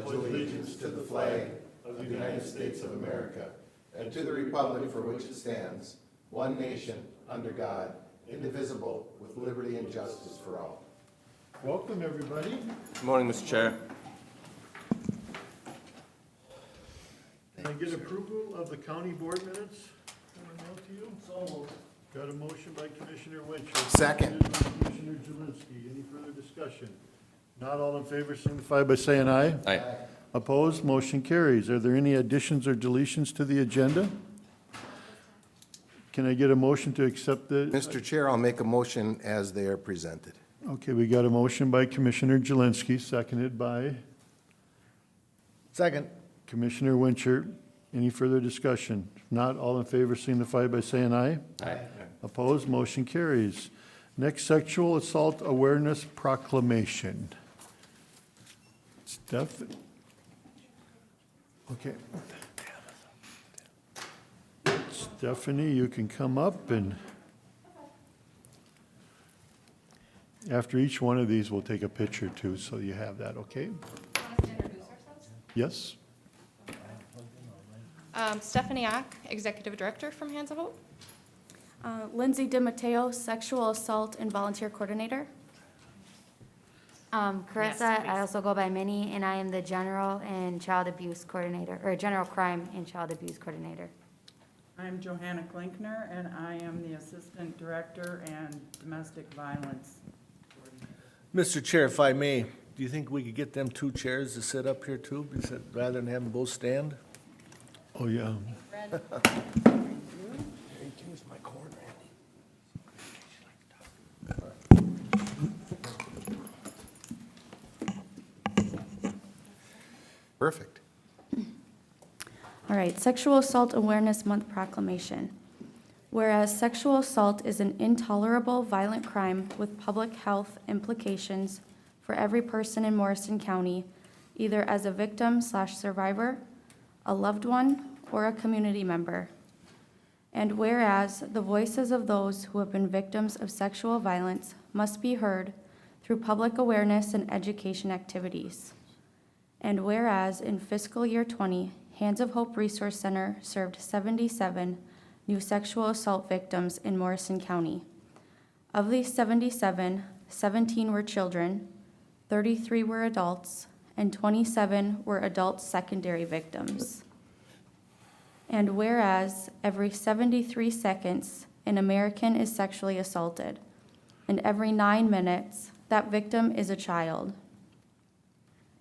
pledge allegiance to the flag of the United States of America and to the republic for which it stands, one nation, under God, indivisible, with liberty and justice for all. Welcome, everybody. Good morning, Mr. Chair. Can I get approval of the county board minutes? Mailed to you? So moved. Got a motion by Commissioner Winchell. Second. Seconded by Commissioner Jelinski. Any further discussion? Not all in favor, signify by saying aye. Aye. Opposed, motion carries. Are there any additions or deletions to the agenda? Can I get a motion to accept the? Mr. Chair, I'll make a motion as they are presented. Okay, we got a motion by Commissioner Jelinski, seconded by Second. Commissioner Winchell. Any further discussion? If not, all in favor signify by saying aye. Aye. Opposed, motion carries. Next, sexual assault awareness proclamation. Steph? Okay. Stephanie, you can come up, and after each one of these, we'll take a picture too, so you have that, okay? Want us to introduce ourselves? Yes? Stephanie Ock, Executive Director from Hands of Hope. Lindsay DiMatteo, Sexual Assault and Volunteer Coordinator. Carissa, Yes, I also go by Minnie, and I am the General and Child Abuse Coordinator, or General Crime and Child Abuse Coordinator. I'm Johanna Klinkner, and I am the Assistant Director and Domestic Violence Coordinator. Mr. Chair, if I may, do you think we could get them two chairs to sit up here too, rather than have them both stand? Oh, yeah. Perfect. All right, Sexual Assault Awareness Month proclamation. Whereas sexual assault is an intolerable, violent crime with public health implications for every person in Morrison County, either as a victim/survivor, a loved one, or a community member. And whereas the voices of those who have been victims of sexual violence must be heard through public awareness and education activities. And whereas in fiscal year 20, Hands of Hope Resource Center served 77 new sexual assault victims in Morrison County. Of these 77, 17 were children, 33 were adults, and 27 were adult secondary victims. And whereas every 73 seconds, an American is sexually assaulted, and every 9 minutes, that victim is a child.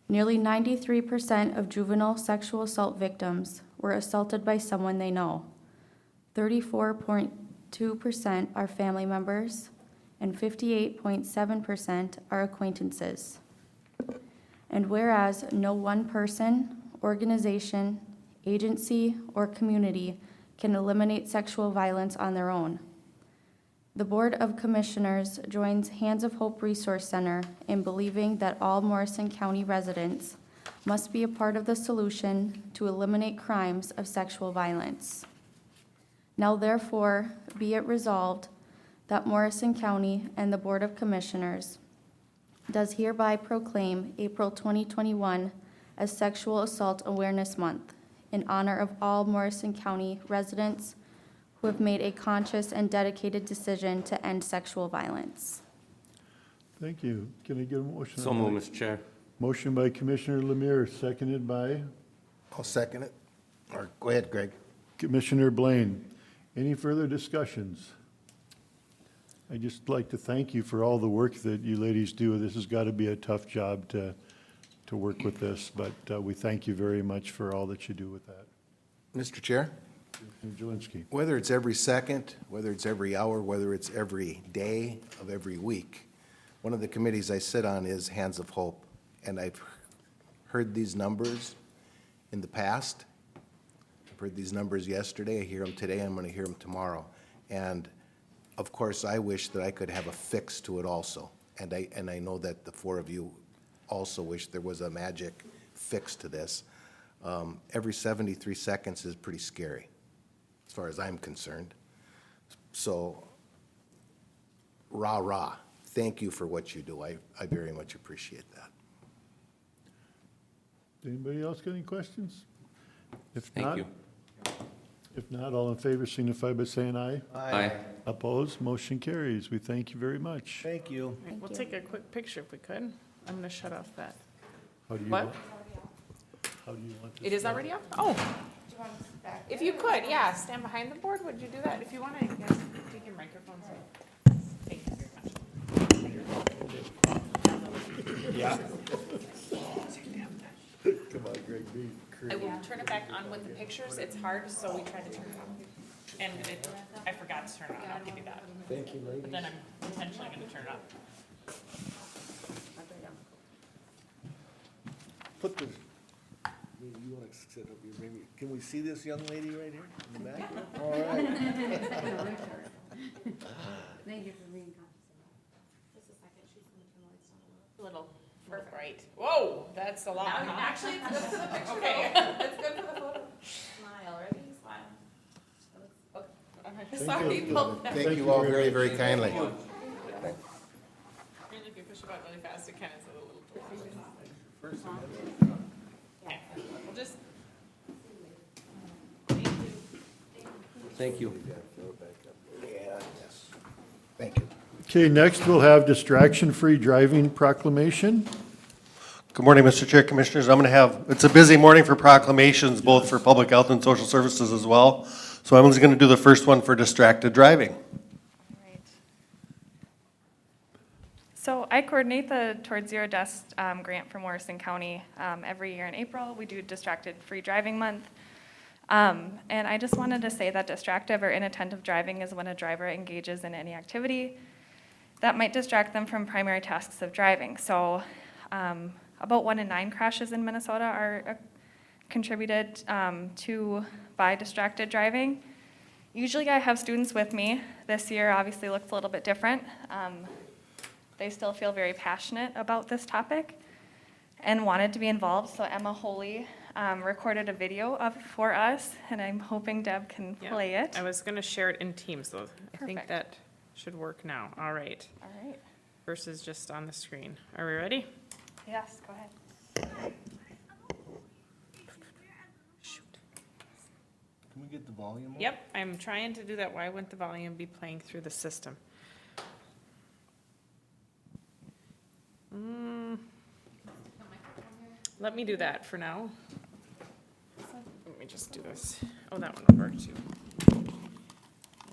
Nearly 93% of juvenile sexual assault victims were assaulted by someone they know. 34.2% are family members, and 58.7% are acquaintances. And whereas no one person, organization, agency, or community can eliminate sexual violence on their own, the Board of Commissioners joins Hands of Hope Resource Center in believing that all Morrison County residents must be a part of the solution to eliminate crimes of sexual violence. Now therefore, be it resolved that Morrison County and the Board of Commissioners does hereby proclaim April 2021 as Sexual Assault Awareness Month in honor of all Morrison County residents who have made a conscious and dedicated decision to end sexual violence. Thank you. Can I get a motion? So on that? moved, Mr. Chair. Motion by Commissioner Lemire, seconded by I'll second it. Or go ahead, Greg. Commissioner Blaine. Any further discussions? I'd just like to thank you for all the work that you ladies do. This has got to be a tough job to work with this, but we thank you very much for all that you do with that. Mr. Chair, Commissioner Jelinski. whether it's every second, whether it's every hour, whether it's every day of every week, one of the committees I sit on is Hands of Hope, and I've heard these numbers in the past. I've heard these numbers yesterday, I hear them today, I'm going to hear them tomorrow. And of course, I wish that I could have a fix to it also. And I know that the four of you also wish there was a magic fix to this. Every 73 seconds is pretty scary, as far as I'm concerned. So, rah. Thank you for what you do. I very much appreciate that. Anybody else got any questions? If Thank not, you. if not, all in favor signify by saying aye. Aye. Opposed, motion carries. We thank you very much. Thank you. We'll take a quick picture if we could. I'm gonna shut off that. How do you What? want- How do you want this? It is done? already up? Oh. If you could, yeah, stand behind the board, would you do that? If you wanna, you guys take your microphones. Thank you very much. Come on, Greg, be I will turn it back on with the pictures. It's hard, so we try to turn it off. And I forgot to turn it on. I'll give you that. Thank you, ladies. But then I'm intentionally gonna turn it off. Put the, maybe you wanna sit up here, maybe, can we see this young lady right here in the back? All right. Thank you for being Little, right. Whoa, that's a lot. Actually, it's good for the picture. Okay. It's good for the photo. Smile, ready? Smile. Sorry, you. Bill. Thank you all very, very kindly. Really, if you push the button really fast, it kind of is a little. Okay, we'll just. Thank you. Thank you. Okay, next we'll have distraction-free driving proclamation. Good morning, Mr. Chair, Commissioners. I'm going to have, it's a busy morning for proclamations, both for public health and social services as well. So I'm just going to do the first one for distracted driving. Right. So I coordinate the Towards Zero Deaths grant for Morrison County. Every year in April, we do Distracted Free Driving Month. And I just wanted to say that distractive or inattentive driving is when a driver engages in any activity that might distract them from primary tasks of driving. So about 1 in 9 crashes in Minnesota are contributed to by distracted driving. Usually I have students with me. This year obviously looks a little bit different. They still feel very passionate about this topic and wanted to be involved. So Emma Holy recorded a video for us, and I'm hoping Deb can Yeah, play it. I was gonna share it in Teams, though. I think Perfect. that should work now. All right. All right. Versus just on the screen. Are we ready? Yes, go ahead. Shoot. Can we get the volume up? Yep, I'm trying to do that. Why wouldn't the volume be playing through the system? Let me do that for now. Let me just do this. Oh, that one will work too.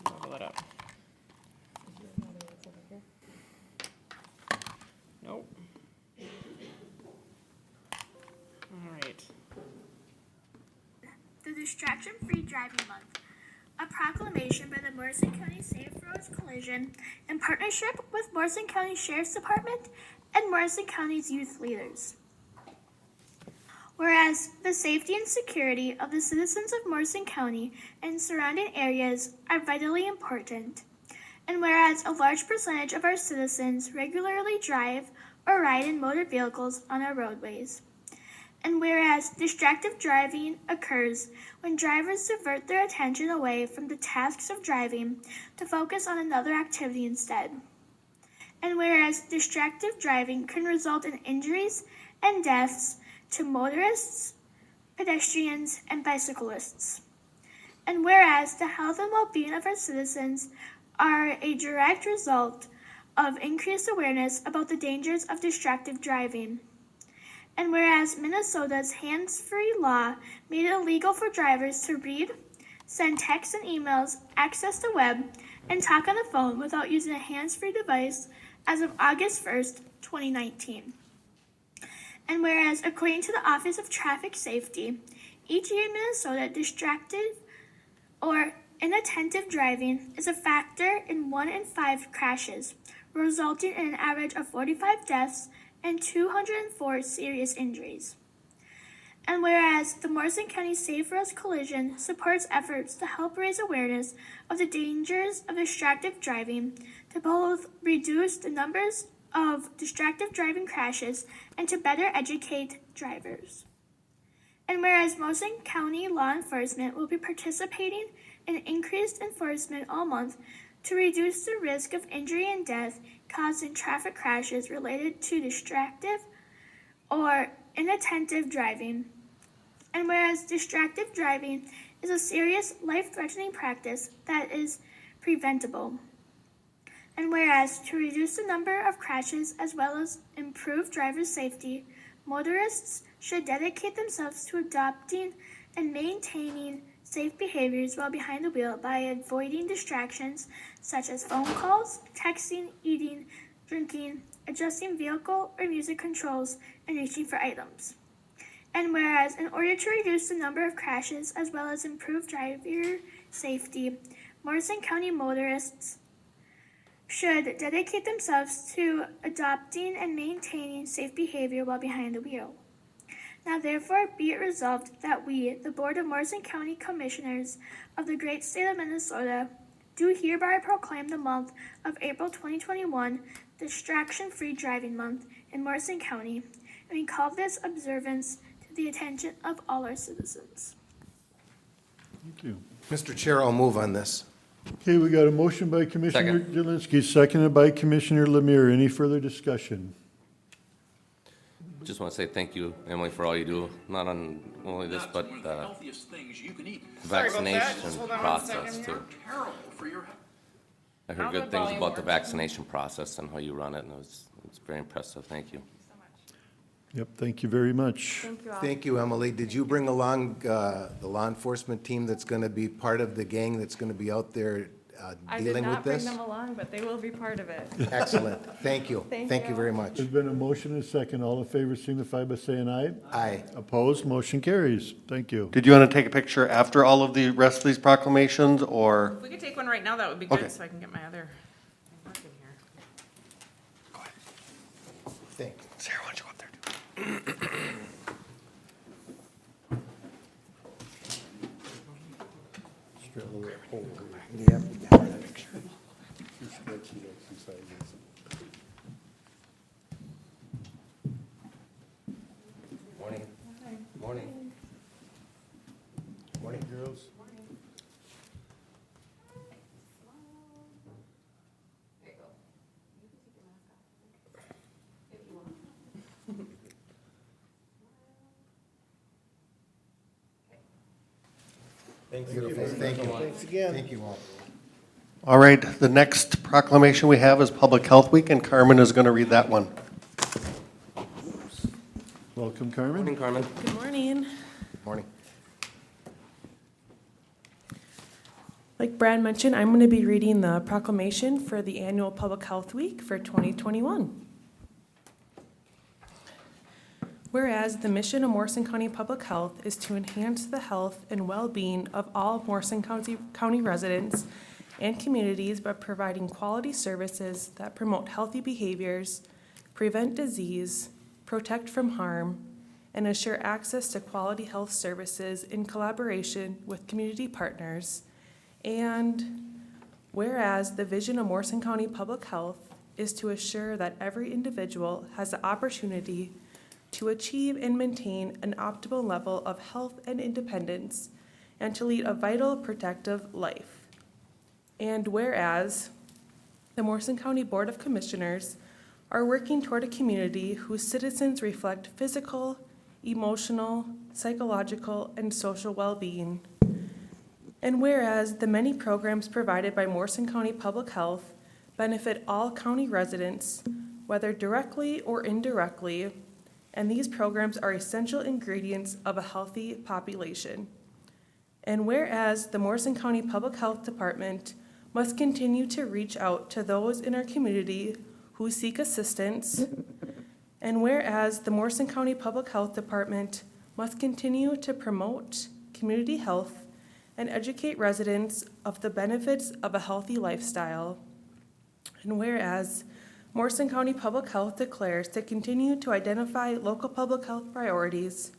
Level it up. Nope. All right. The Distraction-Free Driving Month, a proclamation by the Morrison County Safe Roads Coalition in partnership with Morrison County Sheriff's Department and Morrison County's youth leaders. Whereas the safety and security of the citizens of Morrison County and surrounding areas are vitally important, and whereas a large percentage of our citizens regularly drive or ride in motor vehicles on our roadways. And whereas distracted driving occurs when drivers divert their attention away from the tasks of driving to focus on another activity instead. And whereas distracted driving can result in injuries and deaths to motorists, pedestrians, and bicyclists. And whereas the health and well-being of our citizens are a direct result of increased awareness about the dangers of distracted driving. And whereas Minnesota's hands-free law made it illegal for drivers to read, send texts and emails, access the web, and talk on the phone without using a hands-free device as of August 1st, 2019. And whereas, according to the Office of Traffic Safety, each year in Minnesota, distracted or inattentive driving is a factor in 1 in 5 crashes, resulting in an average of 45 deaths and 204 serious injuries. And whereas the Morrison County Safe Roads Coalition supports efforts to help raise awareness of the dangers of distracted driving to both reduce the numbers of distracted driving crashes and to better educate drivers. And whereas Morrison County law enforcement will be participating in increased enforcement all month to reduce the risk of injury and death caused in traffic crashes related to distracted or inattentive driving. And whereas distracted driving is a serious, life-threatening practice that is preventable. And whereas to reduce the number of crashes as well as improve driver safety, motorists should dedicate themselves to adopting and maintaining safe behaviors while behind the wheel by avoiding distractions such as phone calls, texting, eating, drinking, adjusting vehicle or music controls, and reaching for items. And whereas in order to reduce the number of crashes as well as improve driver safety, Morrison County motorists should dedicate themselves to adopting and maintaining safe behavior while behind the wheel. Now therefore be it resolved that we, the Board of Morrison County Commissioners of the great state of Minnesota, do hereby proclaim the month of April 2021 Distraction-Free Driving Month in Morrison County, and we call this observance to the attention of all our citizens. Thank you. Mr. Chair, I'll move on this. Okay, we got a motion by Commissioner Jelinski, seconded by Commissioner Lemire. Any further discussion? Just want to say thank you, Emily, for all you do, not on only this, but vaccination process too. I heard good things about the vaccination process and how you run it, and it's very impressive. Thank you. Yep, thank you very much. Thank you all. Thank you, Emily. Did you bring along the law enforcement team that's going to be part of the gang that's going to be out there I did dealing with not bring this? them along, but they will be part of it. Excellent. Thank you. Thank Thank you you. very much. There's been a motion and a second. All in favor signify by saying aye. Aye. Opposed, motion carries. Thank you. Did you want to take a picture after all of the rest of these proclamations, or? If we could take one right now, that would be Okay. good, so I can get my other work in here. Thank you. Sarah, why don't you go up there too? Morning. Morning. Morning, girls. Beautiful. Thank you. Thanks again. Thank you all. All right, the next proclamation we have is Public Health Week, and Carmen is going to read that one. Welcome, Carmen. Morning, Carmen. Good morning. Morning. Like Brad mentioned, I'm going to be reading the proclamation for the annual Public Health Week for 2021. Whereas the mission of Morrison County Public Health is to enhance the health and well-being of all Morrison County residents and communities by providing quality services that promote healthy behaviors, prevent disease, protect from harm, and assure access to quality health services in collaboration with community partners. And whereas the vision of Morrison County Public Health is to assure that every individual has the opportunity to achieve and maintain an optimal level of health and independence and to lead a vital, protective life. And whereas the Morrison County Board of Commissioners are working toward a community whose citizens reflect physical, emotional, psychological, and social well-being. And whereas the many programs provided by Morrison County Public Health benefit all county residents, whether directly or indirectly, and these programs are essential ingredients of a healthy population. And whereas the Morrison County Public Health Department must continue to reach out to those in our community who seek assistance, and whereas the Morrison County Public Health Department must continue to promote community health and educate residents of the benefits of a healthy lifestyle, and whereas Morrison County Public Health declares to continue to identify local public health priorities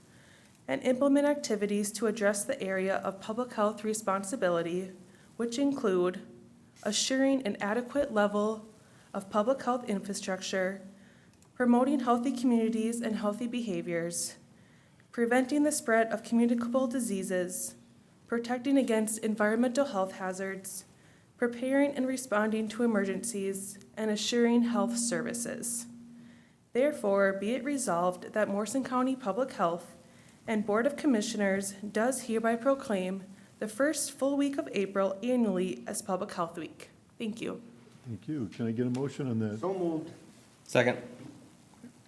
and implement activities to address the area of public health responsibility, which include assuring an adequate level of public health infrastructure, promoting healthy communities and healthy behaviors, preventing the spread of communicable diseases, protecting against environmental health hazards, preparing and responding to emergencies, and assuring health services. Therefore, be it resolved that Morrison County Public Health and Board of Commissioners does hereby proclaim the first full week of April annually as Public Health Week. Thank you. Thank you. Can I get a motion on that? So moved. Second.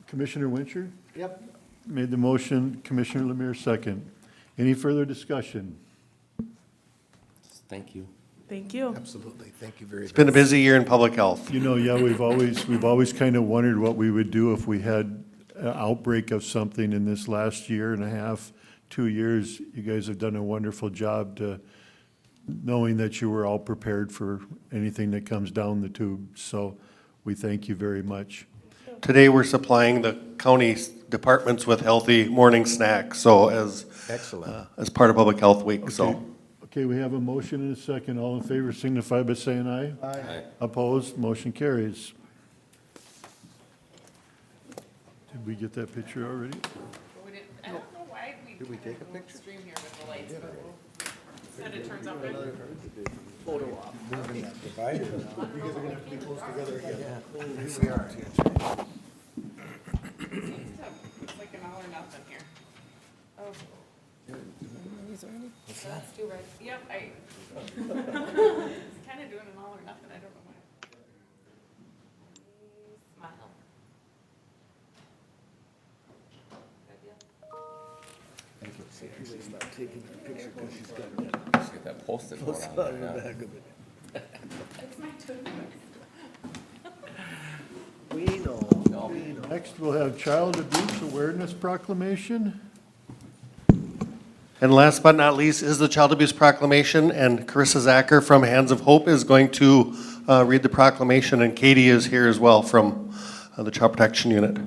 Commissioner Wincher Yep. made the motion, Commissioner Lemire second. Any further discussion? Thank you. Thank you. Absolutely. Thank you very much. It's been a busy year in public health. You know, yeah, we've always kind of wondered what we would do if we had an outbreak of something in this last year and a half, 2 years. You guys have done a wonderful job to, knowing that you were all prepared for anything that comes down the tube. So we thank you very much. Today, we're supplying the county departments with healthy morning snacks, so Excellent. as part of Public Health Week, Okay. so. Okay, we have a motion and a second. All in favor signify by saying aye. Aye. Opposed, motion carries. Did we get that picture already? We didn't, I don't know why we. Did we take a picture? Stream here with the lights, but we'll, said it turns out good. Moving that divider now. You guys are gonna have to be close together again. Yes, we are. It's like an all or nothing here. Oh. That's too right. Yep, it's kind of doing an all or nothing, I don't know why. Smile. Let's get that Post-it note on there, yeah. It's my turn. We know. Next, we'll have Child Abuse Awareness Proclamation. And last but not least is the Child Abuse Proclamation, and Carissa Zacher from Hands of Hope is going to read the proclamation, and Katie is here as well from the Child Protection Unit.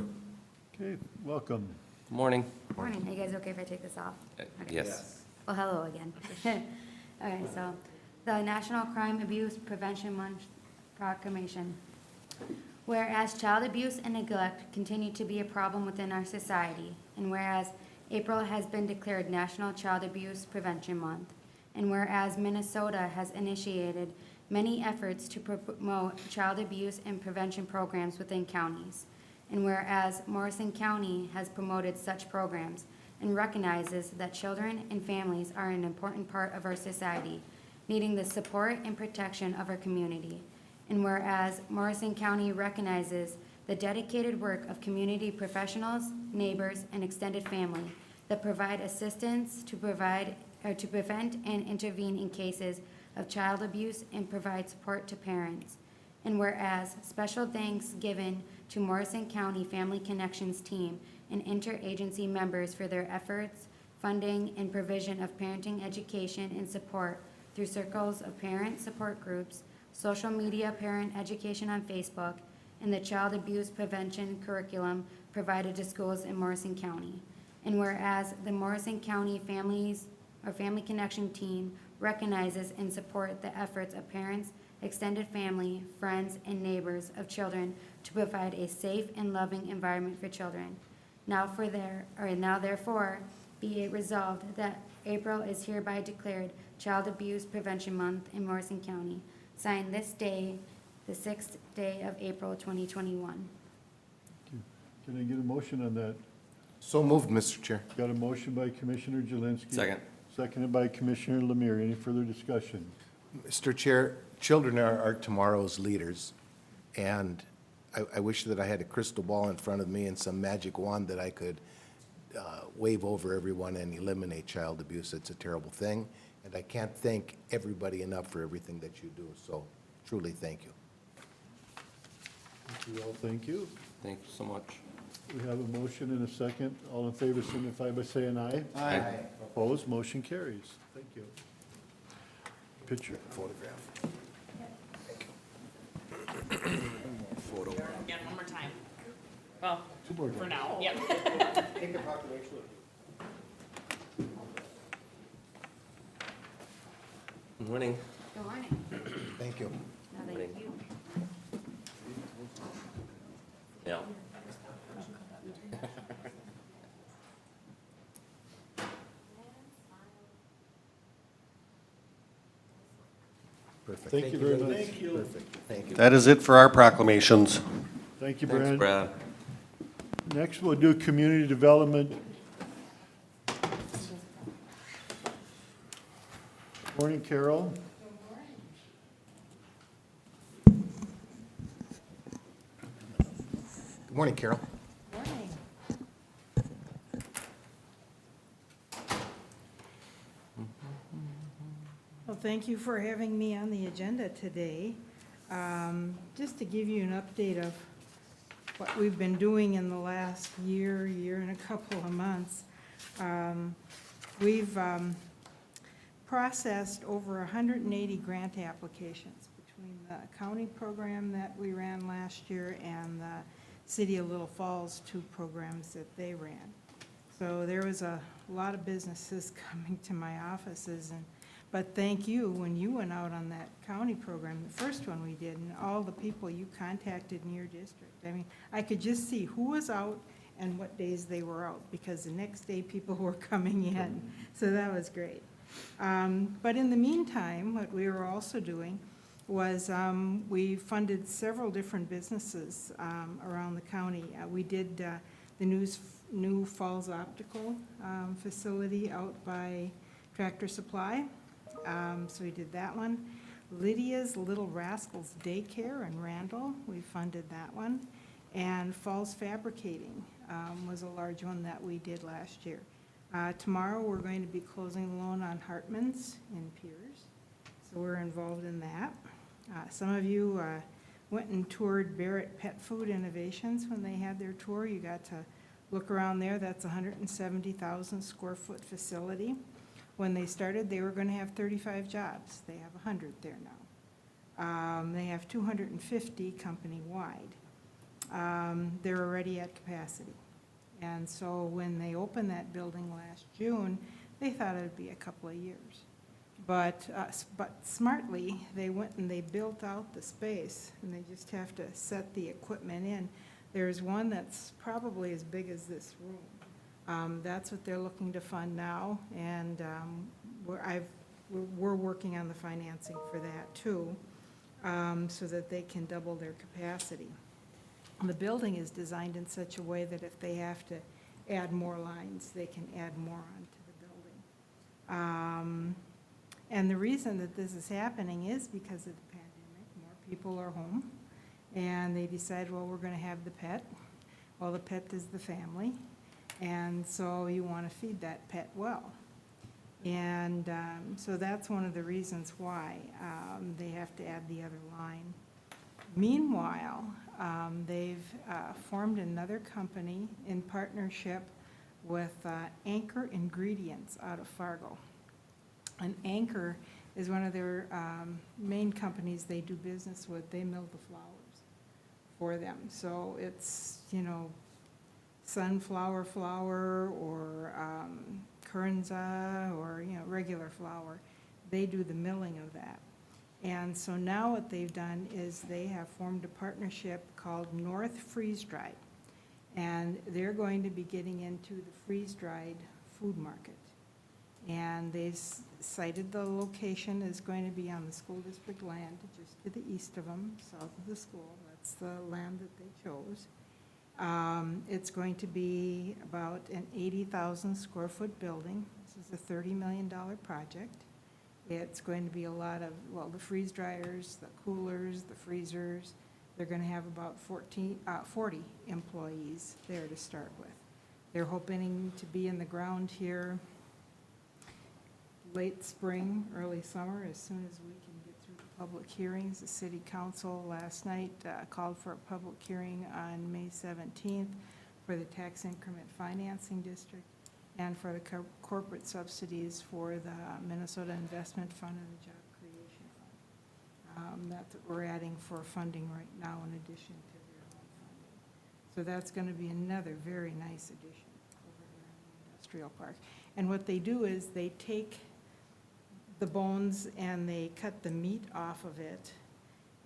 Okay, welcome. Morning. Morning, are you guys okay if I take this off? Okay. Yes. Well, hello again. All right, so the National Crime Abuse Prevention Month Proclamation. Whereas child abuse and neglect continue to be a problem within our society, and whereas April has been declared National Child Abuse Prevention Month, and whereas Minnesota has initiated many efforts to promote child abuse and prevention programs within counties, and whereas Morrison County has promoted such programs and recognizes that children and families are an important part of our society, needing the support and protection of our community. And whereas Morrison County recognizes the dedicated work of community professionals, neighbors, and extended family that provide assistance to prevent and intervene in cases of child abuse and provide support to parents. And whereas special thanks given to Morrison County Family Connections team and interagency members for their efforts, funding, and provision of parenting education and support through circles of parent support groups, social media parent education on Facebook, and the child abuse prevention curriculum provided to schools in Morrison County. And whereas the Morrison County Family Connection team recognizes and support the efforts of parents, extended family, friends, and neighbors of children to provide a safe and loving environment for children. Now therefore, be it resolved that April is hereby declared Child Abuse Prevention Month in Morrison County. Signed this day, the 6th day of April, 2021. Can I get a motion on that? So moved, Mr. Chair. Got a motion by Commissioner Jelinski. Second. Seconded by Commissioner Lemire. Any further discussion? Mr. Chair, children are tomorrow's leaders, and I wish that I had a crystal ball in front of me and some magic wand that I could wave over everyone and eliminate child abuse. It's a terrible thing, and I can't thank everybody enough for everything that you do, so truly thank you. Thank you all. Thank you. Thank you so much. We have a motion and a second. All in favor signify by saying aye. Aye. Opposed, motion carries. Thank you. Picture. Photograph. Again, one more time. Well, Two more for times. now, yep. Morning. Good morning. Thank you. Now thank you. Yeah. Perfect. Thank you very much. Perfect. Thank you. That is it for our proclamations. Thank you, Thanks, Brad. Brad. Next, we'll do community development. Morning, Carol. Good morning, Carol. Morning. Well, thank you for having me on the agenda today. Just to give you an update of what we've been doing in the last year and a couple of months. We've processed over 180 grant applications between the county program that we ran last year and the City of Little Falls 2 programs that they ran. So there was a lot of businesses coming to my offices, but thank you, when you went out on that county program, the first one we did, and all the people you contacted in your district. I mean, I could just see who was out and what days they were out, because the next day people were coming in, so that was great. But in the meantime, what we were also doing was we funded several different businesses around the county. We did the new Falls Optical facility out by Tractor Supply. So we did that one. Lydia's Little Rascals Daycare in Randall, we funded that one. And Falls Fabricating was a large one that we did last year. Tomorrow, we're going to be closing the loan on Hartman's in Piers, so we're involved in that. Some of you went and toured Barrett Pet Food Innovations when they had their tour. You got to look around there. That's a 170,000 square foot facility. When they started, they were going to have 35 jobs. They have 100 there now. They have 250 company-wide. They're already at capacity. And so when they opened that building last June, they thought it would be a couple of years. But smartly, they went and they built out the space, and they just have to set the equipment in. There's one that's probably as big as this room. That's what they're looking to fund now, and we're working on the financing for that too, so that they can double their capacity. The building is designed in such a way that if they have to add more lines, they can add more onto the building. And the reason that this is happening is because of the pandemic. More people are home, and they decide, well, we're going to have the pet. Well, the pet is the family, and so you want to feed that pet well. And so that's one of the reasons why they have to add the other line. Meanwhile, they've formed another company in partnership with Anchor Ingredients out of Fargo. And Anchor is one of their main companies they do business with. They mill the flowers for them. So it's, sunflower flour or Kernza or, regular flour. They do the milling of that. And so now what they've done is they have formed a partnership called North Freeze Dried. And they're going to be getting into the freeze-dried food market. And they cited the location is going to be on the school district land, just to the east of them, south of the school. That's the land that they chose. It's going to be about an 80,000 square foot building. This is a $30 million project. It's going to be a lot of, the freeze dryers, the coolers, the freezers. They're going to have about 40 employees there to start with. They're hoping to be in the ground here late spring, early summer, as soon as we can get through the public hearings. The city council last night called for a public hearing on May 17th for the tax increment financing district and for the corporate subsidies for the Minnesota Investment Fund and the Job Creation Fund. That's what we're adding for funding right now in addition to their own funding. So that's going to be another very nice addition over there in the industrial park. And what they do is they take the bones and they cut the meat off of it,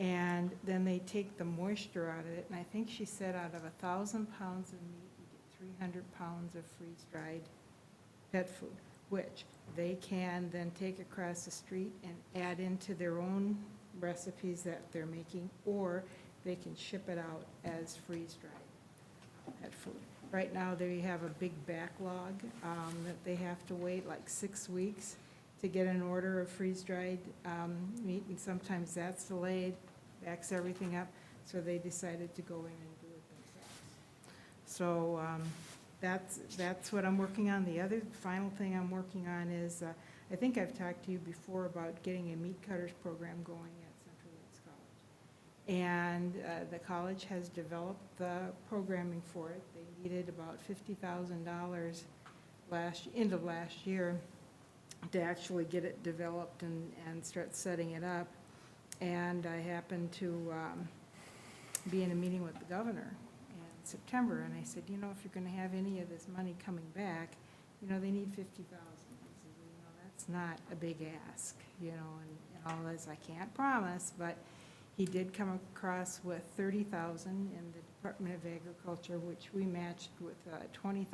and then they take the moisture out of it. And I think she said out of 1,000 pounds of meat, you get 300 pounds of freeze-dried pet food, which they can then take across the street and add into their own recipes that they're making, or they can ship it out as freeze-dried pet food. Right now, they have a big backlog that they have to wait like 6 weeks to get an order of freeze-dried meat, and sometimes that's delayed, backs everything up, so they decided to go in and do it themselves. So that's what I'm working on. The other final thing I'm working on is, I think I've talked to you before about getting a meat cutters program going at Central Lakes College. And the college has developed the programming for it. They needed about $50,000 end of last year to actually get it developed and start setting it up. And I happened to be in a meeting with the governor in September, and I said, you know, if you're going to have any of this money coming back, you know, they need $50,000. He said, well, you know, that's not a big ask, you know, and all this I can't promise, but he did come across with $30,000 in the Department of Agriculture, which we matched with a $20,000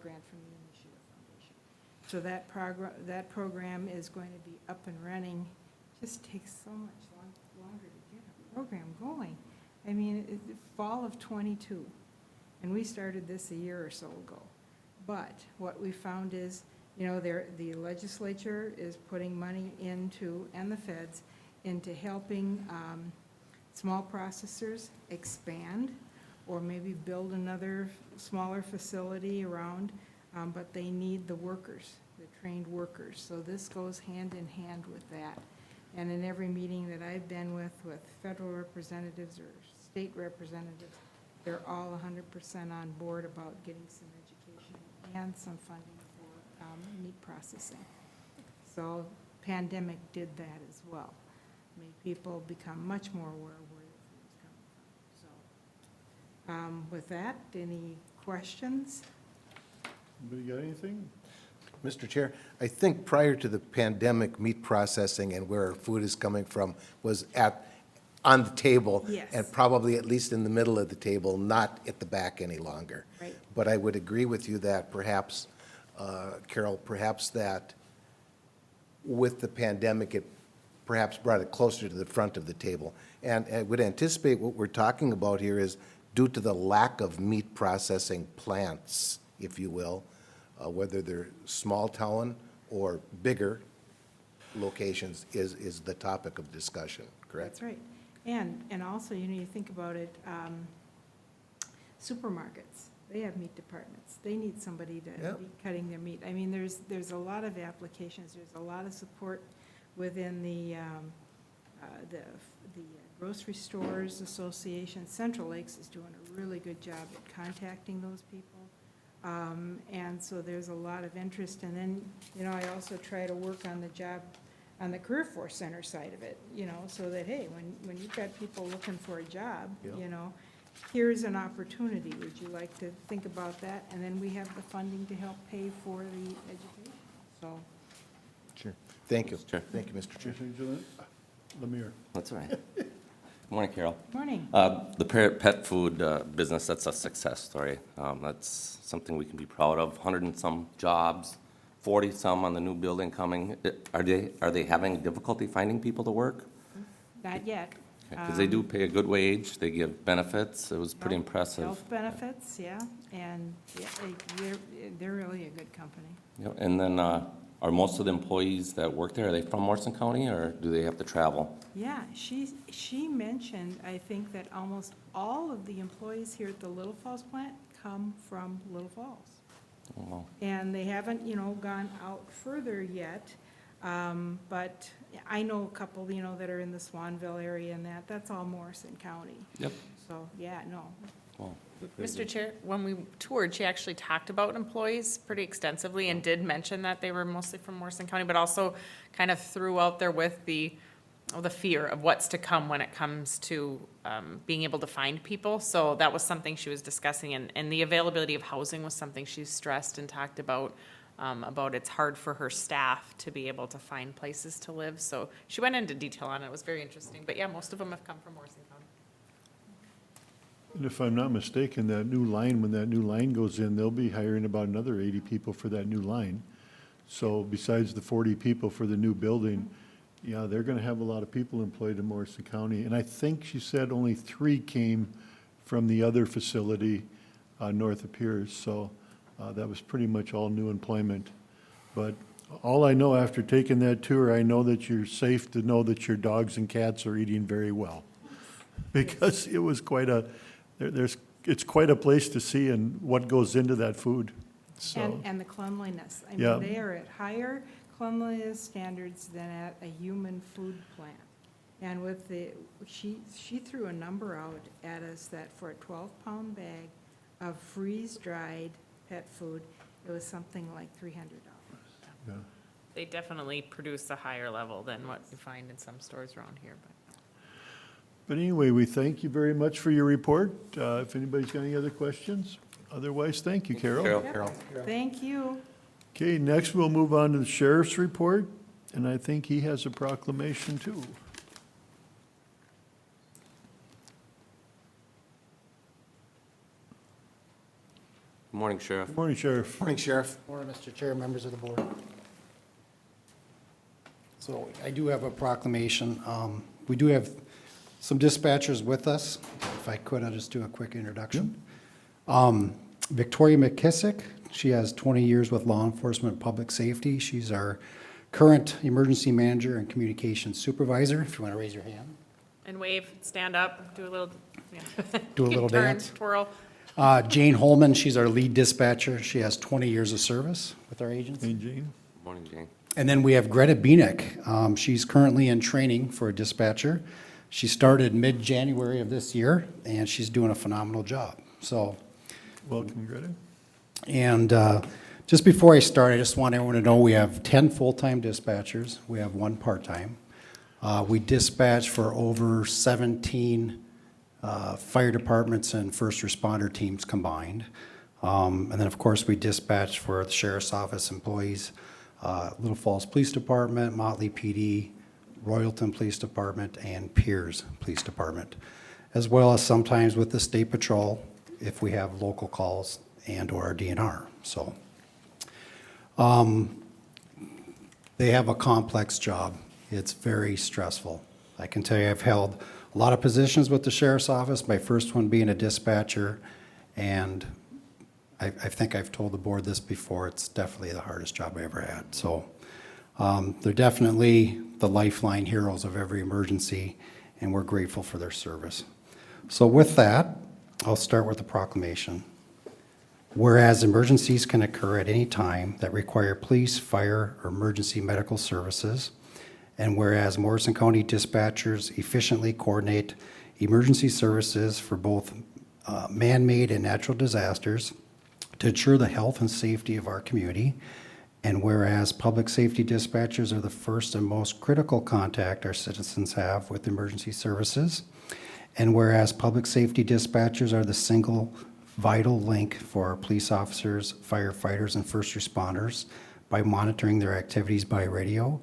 grant from the Initiative Foundation. So that program is going to be up and running. It just takes so much longer to get a program going. I mean, fall of '22, and we started this a year or so ago. But what we found is, you know, the legislature is putting money into, and the feds, into helping small processors expand or maybe build another smaller facility around, but they need the workers, the trained workers. So this goes hand in hand with that. And in every meeting that I've been with federal representatives or state representatives, they're all 100% on board about getting some education and some funding for meat processing. So pandemic did that as well. Made people become much more aware of where the food is coming from. So with that, any questions? Anybody got anything? Mr. Chair, I think prior to the pandemic, meat processing and where our food is coming from was on the table. Yes. And probably at least in the middle of the table, not at the back any longer. Right. But I would agree with you that perhaps, Carol, perhaps that with the pandemic, it perhaps brought it closer to the front of the table. And I would anticipate what we're talking about here is due to the lack of meat processing plants, if you will, whether they're small town or bigger locations is the topic of discussion, correct? That's right. And also, you know, you think about it, supermarkets, they have meat departments. They need somebody to Yep. be cutting their meat. I mean, there's a lot of applications. There's a lot of support within the Grocery Stores Association. Central Lakes is doing a really good job at contacting those people. And so there's a lot of interest. And then, you know, I also try to work on the Career Force Center side of it, you know, so that, hey, when you've got people looking for a job, Yeah. you know, here's an opportunity. Would you like to think about that? And then we have the funding to help pay for the education. So, Sure. Thank you. Mr. Chair. Thank you, Mr. Chair. Lemire. That's all right. Good morning, Carol. morning. The pet food business, that's a success story. That's something we can be proud of. 100 and some jobs, 40 some on the new building coming. Are they having difficulty finding people to work? Not yet. Because they do pay a good wage, they give benefits. It was pretty impressive. Health benefits, yeah, and yeah, they're really a good company. Yep, and then, are most of the employees that work there, are they from Morrison County, or do they have to travel? Yeah, she mentioned, I think, that almost all of the employees here at the Little Falls plant come from Little Falls. Oh, wow. And they haven't, you know, gone out further yet, but I know a couple, you know, that are in the Swanville area and that's all Morrison County. Yep. So, yeah, no. Wow. Mr. Chair, when we toured, she actually talked about employees pretty extensively and did mention that they were mostly from Morrison County, but also kind of threw out there with the fear of what's to come when it comes to being able to find people. So that was something she was discussing, and the availability of housing was something she stressed and talked about it's hard for her staff to be able to find places to live. So she went into detail on it. It was very interesting. But yeah, most of them have come from Morrison County. And if I'm not mistaken, that new line, when that new line goes in, they'll be hiring about another 80 people for that new line. So besides the 40 people for the new building, yeah, they're going to have a lot of people employed in Morrison County. And I think she said only 3 came from the other facility. north of Piers, so that was pretty much all new employment. But all I know after taking that tour, I know that you're safe to know that your dogs and cats are eating very well. Because it was quite a, it's quite a place to see and what goes into that food, so. And the cleanliness. I Yeah. mean, they are at higher cleanliness standards than at a human food plant. And with she threw a number out at us that for a 12-pound bag of freeze-dried pet food, it was something like $300. Yeah. They definitely produce a higher level than what you find in some stores around here, but. But anyway, we thank you very much for your report. If anybody's got any other questions, otherwise, thank you, Carol. Carol? Thank you. Okay, next we'll move on to the sheriff's report, and I think he has a proclamation too. Good morning, Sheriff. Good morning, Sheriff. Morning, Sheriff. Morning, Mr. Chair, members of the board. So I do have a proclamation. We do have some dispatchers with us. If I could, I'll just do a quick introduction. Victoria McKissick, she has 20 years with law enforcement and public safety. She's our current emergency manager and communications supervisor, if you want to raise your hand. And wave, stand up, do a little, yeah. Do a little Turn, dance. Twirl. Jane Holman, she's our lead dispatcher. She has 20 years of service with our agency. Hey, Gene. Good morning, Jane. And then we have Greta Beanick. She's currently in training for a dispatcher. She started mid-January of this year, and she's doing a phenomenal job. So, Welcome, Greta. and just before I start, I just want everyone to know we have 10 full-time dispatchers. We have 1 part-time. We dispatch for over 17 fire departments and first responder teams combined. And then, of course, we dispatch for the sheriff's office employees, Little Falls Police Department, Motley PD, Royalton Police Department, and Piers Police Department, as well as sometimes with the State Patrol if we have local calls and/or our DNR. So they have a complex job. It's very stressful. I can tell you I've held a lot of positions with the sheriff's office, my first one being a dispatcher, and I think I've told the board this before, it's definitely the hardest job I ever had. So they're definitely the lifeline heroes of every emergency, and we're grateful for their service. So with that, I'll start with the proclamation. Whereas emergencies can occur at any time that require police, fire, or emergency medical services, and whereas Morrison County dispatchers efficiently coordinate emergency services for both man-made and natural disasters to ensure the health and safety of our community, and whereas public safety dispatchers are the first and most critical contact our citizens have with emergency services, and whereas public safety dispatchers are the single vital link for our police officers, firefighters, and first responders by monitoring their activities by radio,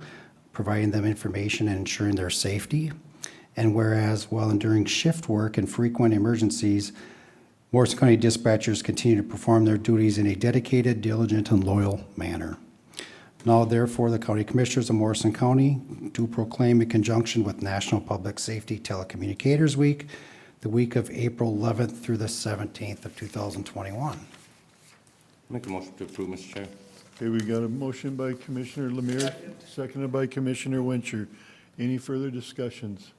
providing them information and ensuring their safety, and whereas while enduring shift work and frequent emergencies, Morrison County dispatchers continue to perform their duties in a dedicated, diligent, and loyal manner. Now, therefore, the County Commissioners of Morrison County do proclaim in conjunction with National Public Safety Telecommunicators Week, the week of April 11th through the 17th of 2021. Make a motion to approve, Mr. Chair. Okay, we got a motion by Commissioner Lemire, seconded by Commissioner Wincher. Any further discussions?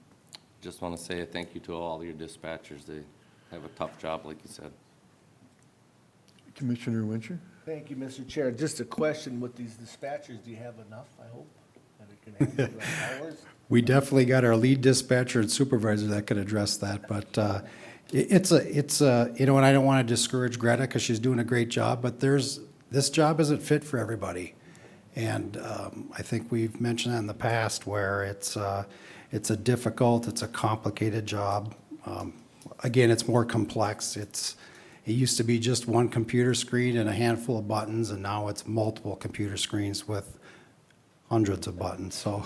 Just want to say a thank you to all your dispatchers. They have a tough job, like you said. Commissioner Wincher? Thank you, Mr. Chair. Just a question with these dispatchers, do you have enough, I hope, that it can handle the hours? We definitely got our lead dispatcher and supervisor that could address that, but it's you know, and I don't want to discourage Greta because she's doing a great job, but this job isn't fit for everybody. And I think we've mentioned that in the past where it's a difficult, it's a complicated job. Again, it's more complex. It used to be just one computer screen and a handful of buttons, and now it's multiple computer screens with hundreds of buttons, so.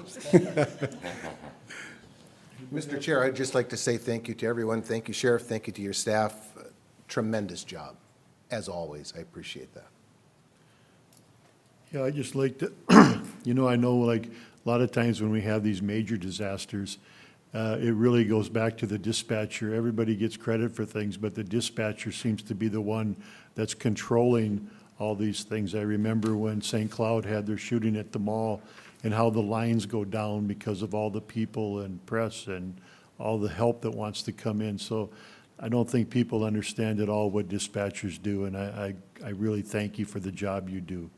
Mr. Chair, I'd just like to say thank you to everyone. Thank you, Sheriff. Thank you to your staff. Tremendous job, as always. I appreciate that. Yeah, I just like to, you know, I know like a lot of times when we have these major disasters, It really goes back to the dispatcher. Everybody gets credit for things, but the dispatcher seems to be the one that's controlling all these things. I remember when St. Cloud had their shooting at the mall and how the lines go down because of all the people and press and all the help that wants to come in. So I don't think people understand at all what dispatchers do, and I really thank you for the job you do.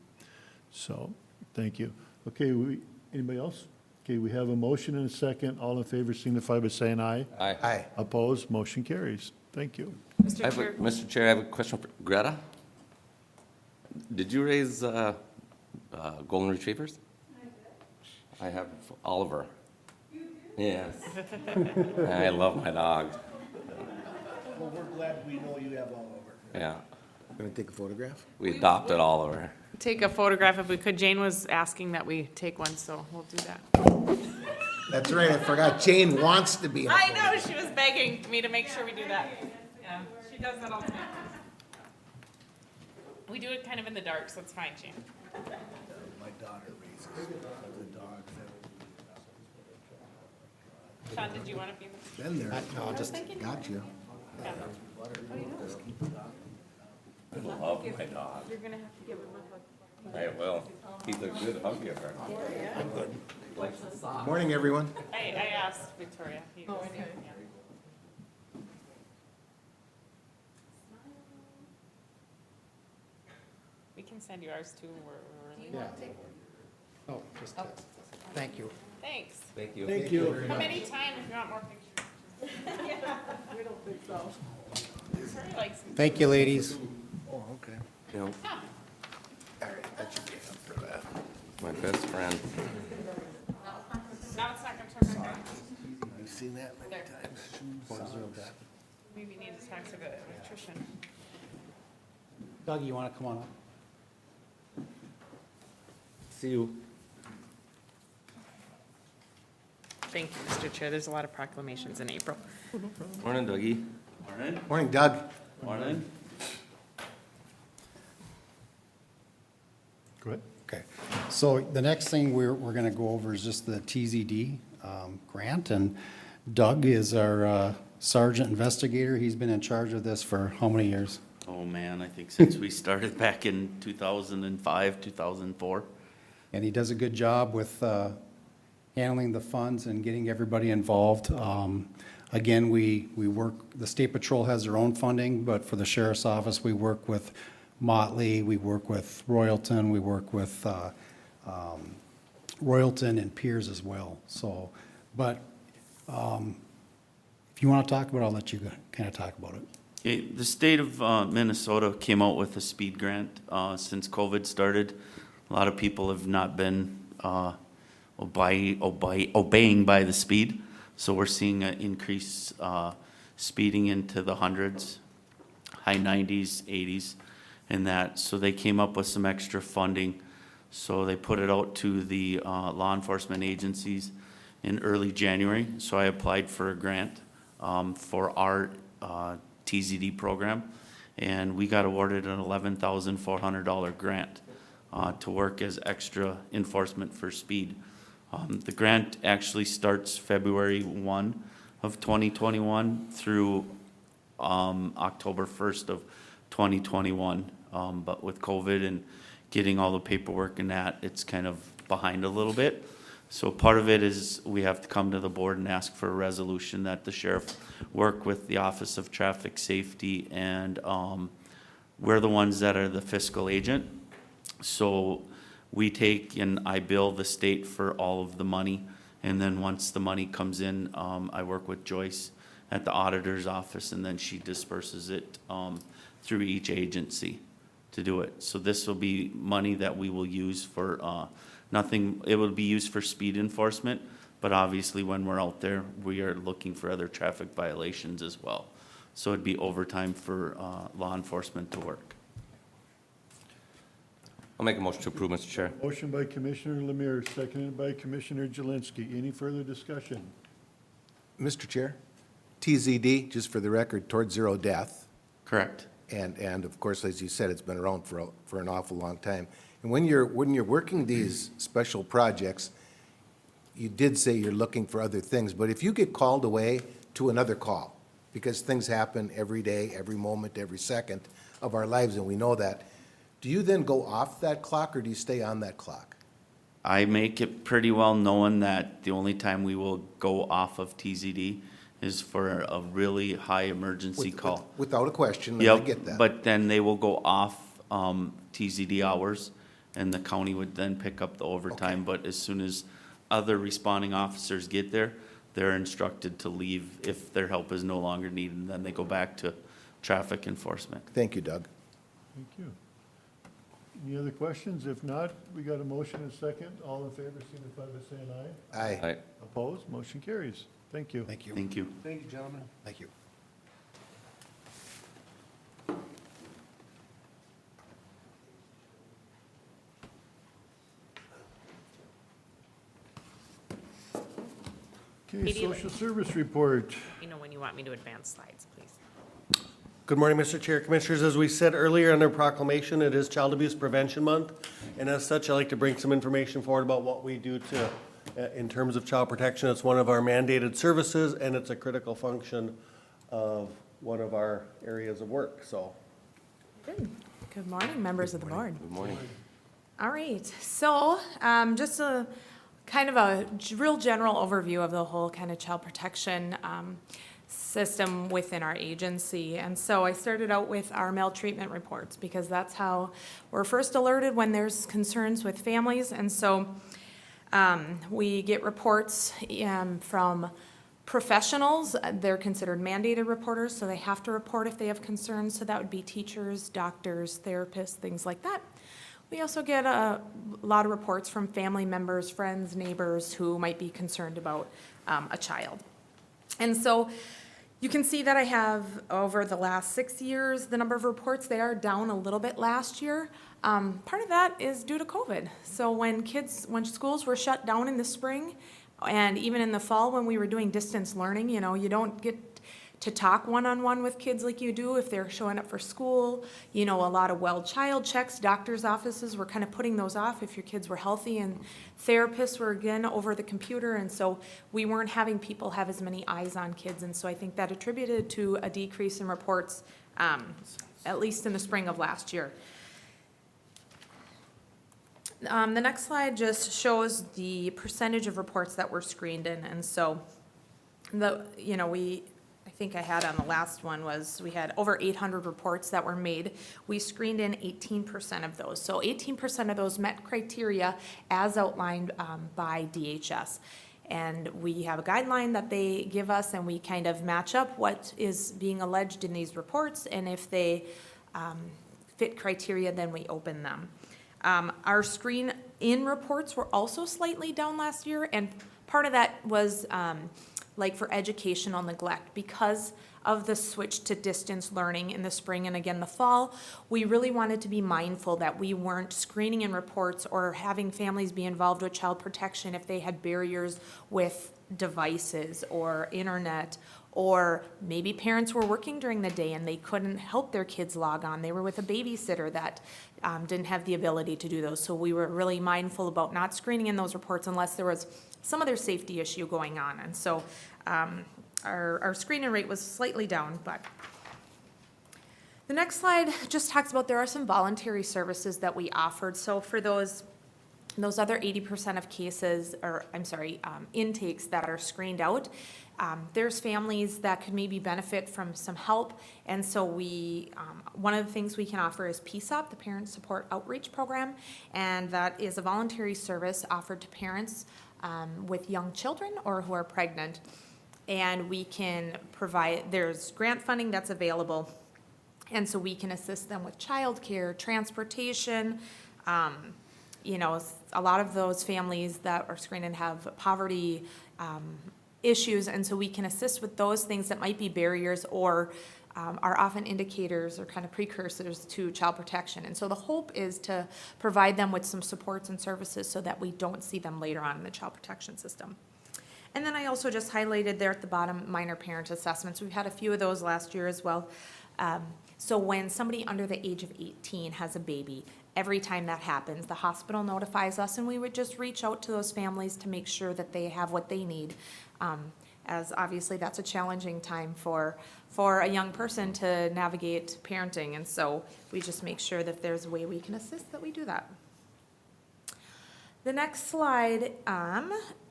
So, thank you. Okay, anybody else? Okay, we have a motion and a second. All in favor signify by saying aye. Aye. Aye. Opposed, motion carries. Thank you. Mr. Chair, I have a question for Greta. Did you raise golden retrievers? I have Oliver. You do? Yes. I love my dog. Well, we're glad we know you have all over. Yeah, Going to take a photograph? we adopted Oliver. Take a photograph if we could. Jane was asking that we take one, so we'll do that. That's right, I forgot. Jane wants to be in a I know, she was begging me to make sure we do that. Yeah, she does that all the time. We do it kind of in the dark, so it's fine, Jane. My daughter raises the dogs. Sean, did you want to be the? Been there. No, just got you. I love my dog. You're gonna have to give him a hug. I will. He's a good hug giver. Likes the sock. Morning, everyone. I asked Victoria. Oh, okay. We can send you ours too, we're really. Oh, just, thank you. Thanks. Thank you. Thank you. Come anytime if you want more pictures. We don't think so. Victoria likes them. Thank you, ladies. Oh, okay. You know, All right, that should be enough for that. my best friend. Now it's not gonna turn back on. I've seen that many times. Maybe need to talk to the electrician. Doug, you want to come on up? See you. Thank you, Mr. Chair. There's a lot of proclamations in April. Morning, Dougie. Morning, Doug. Morning. Go ahead. Okay, so the next thing we're going to go over is just the TZD grant, and Doug is our sergeant investigator. He's been in charge of this for how many years? Oh, man, I think since we started back in 2005, 2004. And he does a good job with handling the funds and getting everybody involved. Again, we work, the State Patrol has their own funding, but for the Sheriff's Office, we work with Motley, we work with Royalton, we work with Royalton and Piers as well. So, but if you want to talk about it, I'll let you kind of talk about it. Okay, the state of Minnesota came out with a speed grant since COVID started. A lot of people have not been obeying by the speed, so we're seeing an increase speeding into the hundreds, high 90s, 80s, and that. So they came up with some extra funding. So they put it out to the law enforcement agencies in early January. So I applied for a grant for our TZD program, and we got awarded an $11,400 grant to work as extra enforcement for speed. The grant actually starts February 1 of 2021 through October 1st of 2021. But with COVID and getting all the paperwork and that, it's kind of behind a little bit. So part of it is we have to come to the board and ask for a resolution that the sheriff work with the Office of Traffic Safety, and we're the ones that are the fiscal agent. So we take and I bill the state for all of the money, and then once the money comes in, I work with Joyce at the auditor's office, and then she disperses it through each agency to do it. So this will be money that we will use for nothing, it will be used for speed enforcement, but obviously when we're out there, we are looking for other traffic violations as well. So it'd be overtime for law enforcement to work. I'll make a motion to approve, Mr. Chair. Motion by Commissioner Lemire, seconded by Commissioner Jelinski. Any further discussion? Mr. Chair, TZD, just for the record, Towards Zero Death. Correct. And of course, as you said, it's been around for an awful long time. And when you're working these special projects, you did say you're looking for other things, but if you get called away to another call, because things happen every day, every moment, every second of our lives, and we know that, do you then go off that clock, or do you stay on that clock? I make it pretty well known that the only time we will go off of TZD is for a really high emergency call. Without a question, and I Yep, get that. but then they will go off TZD hours, and the county would then pick up the overtime. But as soon as other responding officers get there, they're instructed to leave if their help is no longer needed, and then they go back to traffic enforcement. Thank you, Doug. Thank you. Any other questions? If not, we got a motion and a second. All in favor, signify by saying aye. Aye. Aye. Opposed? Motion carries. Thank you. Thank you. Thank you. Thank you, gentlemen. Thank you. Okay, Katie, social service report. You know when you want me to advance slides, please. Good morning, Mr. Chair, Commissioners. As we said earlier in our proclamation, it is Child Abuse Prevention Month. And as such, I'd like to bring some information forward about what we do in terms of child protection. It's one of our mandated services, and it's a critical function of one of our areas of work, so. Good morning, members of the board. Good morning. All right, so just a kind of a real general overview of the whole kind of child protection system within our agency. And so I started out with our maltreatment reports because that's how we're first alerted when there's concerns with families. And so we get reports from professionals. They're considered mandated reporters, so they have to report if they have concerns. So that would be teachers, doctors, therapists, things like that. We also get a lot of reports from family members, friends, neighbors who might be concerned about a child. And so you can see that I have, over the last 6 years, the number of reports, they are down a little bit last year. Part of that is due to COVID. So when schools were shut down in the spring, and even in the fall when we were doing distance learning, you know, you don't get to talk one-on-one with kids like you do if they're showing up for school. You know, a lot of well-child checks, doctors' offices were kind of putting those off if your kids were healthy, and therapists were again over the computer, and so we weren't having people have as many eyes on kids, and so I think that attributed to a decrease in reports, at least in the spring of last year. The next slide just shows the percentage of reports that were screened in, and so I think I had on the last one was we had over 800 reports that were made. We screened in 18% of those. So 18% of those met criteria as outlined by DHS. And we have a guideline that they give us, and we kind of match up what is being alleged in these reports, and if they fit criteria, then we open them. Our screen-in reports were also slightly down last year, and part of that was like for educational neglect. Because of the switch to distance learning in the spring and again the fall, we really wanted to be mindful that we weren't screening in reports or having families be involved with child protection if they had barriers with devices or internet, or maybe parents were working during the day and they couldn't help their kids log on. They were with a babysitter that didn't have the ability to do those. So we were really mindful about not screening in those reports unless there was some other safety issue going on. And so our screening rate was slightly down, but the next slide just talks about there are some voluntary services that we offered. So for those other 80% of cases, or I'm sorry, intakes that are screened out, there's families that could maybe benefit from some help. And so one of the things we can offer is PSOP, the Parent Support Outreach Program, and that is a voluntary service offered to parents with young children or who are pregnant. And we can provide, there's grant funding that's available, and so we can assist them with childcare, transportation. You know, a lot of those families that are screened and have poverty issues, and so we can assist with those things that might be barriers or are often indicators or kind of precursors to child protection. And so the hope is to provide them with some supports and services so that we don't see them later on in the child protection system. And then I also just highlighted there at the bottom minor parent assessments. We've had a few of those last year as well. So when somebody under the age of 18 has a baby, every time that happens. The hospital notifies us, and we would just reach out to those families to make sure that they have what they need. As obviously that's a challenging time for a young person to navigate parenting, and so we just make sure that if there's a way we can assist, that we do that. The next slide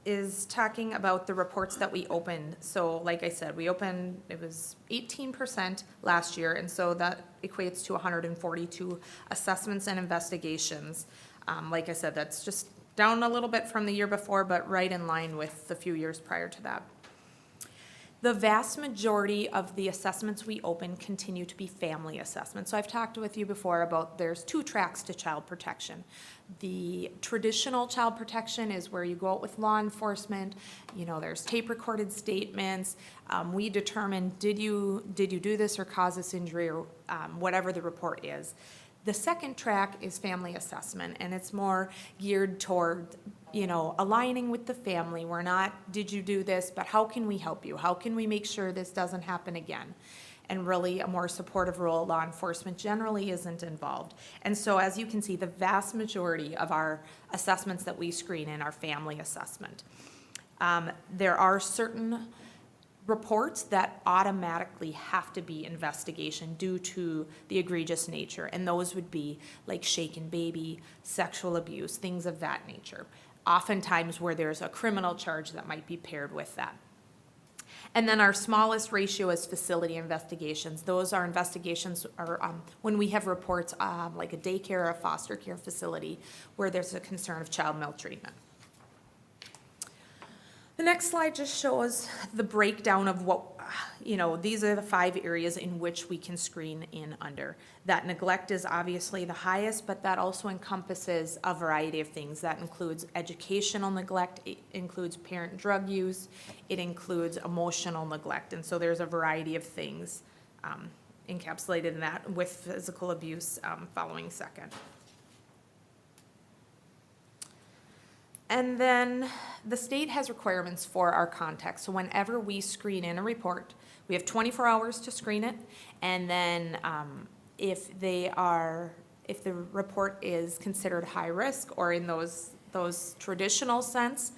is talking about the reports that we opened. So like I said, we opened, it was 18% last year, and so that equates to 142 assessments and investigations. Like I said, that's just down a little bit from the year before, but right in line with the few years prior to that. The vast majority of the assessments we open continue to be family assessments. So I've talked with you before about there's 2 tracks to child protection. The traditional child protection is where you go out with law enforcement, you know, there's tape recorded statements. We determine, did you do this or cause this injury, or whatever the report is. The second track is family assessment, and it's more geared toward, you know, aligning with the family. We're not, did you do this, but how can we help you? How can we make sure this doesn't happen again? And really a more supportive role, law enforcement generally isn't involved. And so as you can see, the vast majority of our assessments that we screen in are family assessment. There are certain reports that automatically have to be investigation due to the egregious nature, and those would be like shaken baby, sexual abuse, things of that nature. Oftentimes where there's a criminal charge that might be paired with that. And then our smallest ratio is facility investigations. Those are investigations when we have reports like a daycare or a foster care facility where there's a concern of child maltreatment. The next slide just shows the breakdown of what, you know, these are the 5 areas in which we can screen in under. That neglect is obviously the highest, but that also encompasses a variety of things. That includes educational neglect, it includes parent drug use, it includes emotional neglect, and so there's a variety of things encapsulated in that, with physical abuse following second. And then the state has requirements for our context. So whenever we screen in a report, we have 24 hours to screen it. And then if the report is considered high risk or in those traditional sense,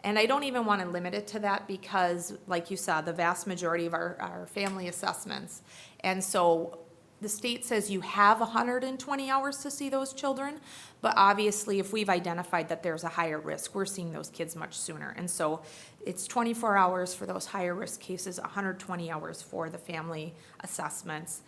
and I don't even want to limit it to that because, like you saw, the vast majority of our family assessments. And so the state says you have 120 hours to see those children, but obviously if we've identified that there's a higher risk, we're seeing those kids much sooner. And so it's 24 hours for those higher risk cases, 120 hours for the family assessments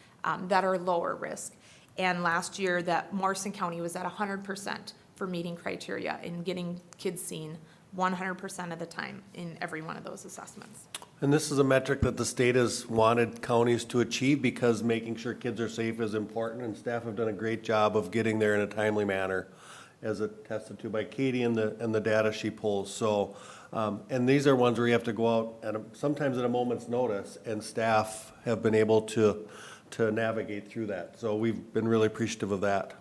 that are lower risk. And last year that Morrison County was at 100% for meeting criteria and getting kids seen 100% of the time in every one of those assessments. And this is a metric that the state has wanted counties to achieve because making sure kids are safe is important, and staff have done a great job of getting there in a timely manner, as attested to by Katie and the data she pulls. So, and these are ones where you have to go out sometimes at a moment's notice, and staff have been able to navigate through that. So we've been really appreciative of that.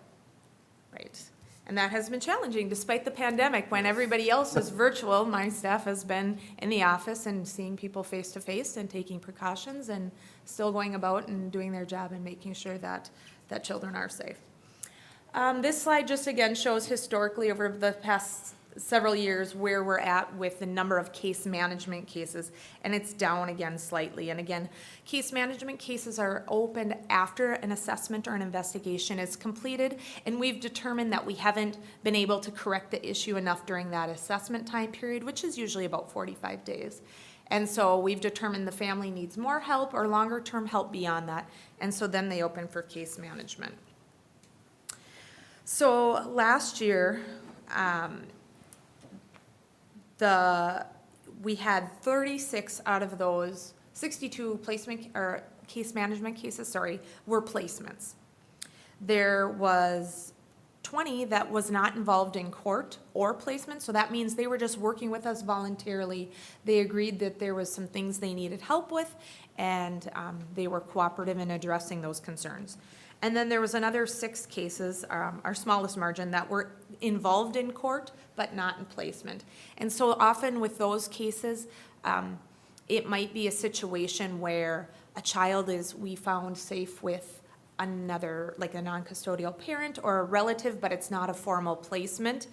Right. And that has been challenging despite the pandemic. When everybody else is virtual, my staff has been in the office and seeing people face to face and taking precautions and still going about and doing their job and making sure that children are safe. This slide just again shows historically over the past several years where we're at with the number of case management cases, and it's down again slightly. And again, case management cases are opened after an assessment or an investigation is completed, and we've determined that we haven't been able to correct the issue enough during that assessment time period, which is usually about 45 days. And so we've determined the family needs more help or longer term help beyond that, and so then they open for case management. So last year, we had 36 out of those 62 placement or case management cases, were placements. There was 20 that was not involved in court or placement, so that means they were just working with us voluntarily. They agreed that there was some things they needed help with, and they were cooperative in addressing those concerns. And then there was another 6 cases, our smallest margin, that were involved in court but not in placement. And so often with those cases, it might be a situation where a child is, we found, safe with another, like a non-custodial parent or a relative, but it's not a formal placement,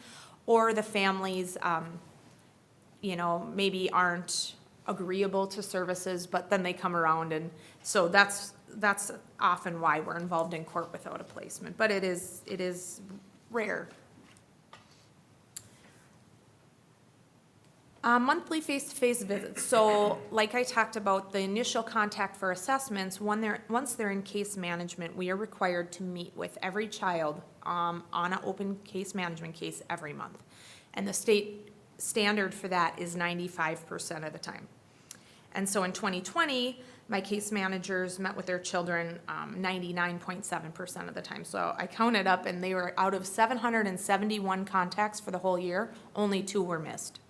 or the families, you know, maybe aren't agreeable to services, but then they come around, and so that's often why we're involved in court without a placement, but it is rare. Monthly face-to-face visits. So like I talked about, the initial contact for assessments, once they're in case management, we are required to meet with every child on an open case management case every month. And the state standard for that is 95% of the time. And so in 2020, my case managers met with their children 99.7% of the time. So I counted up, and they were out of 771 contacts for the whole year, only 2 were missed.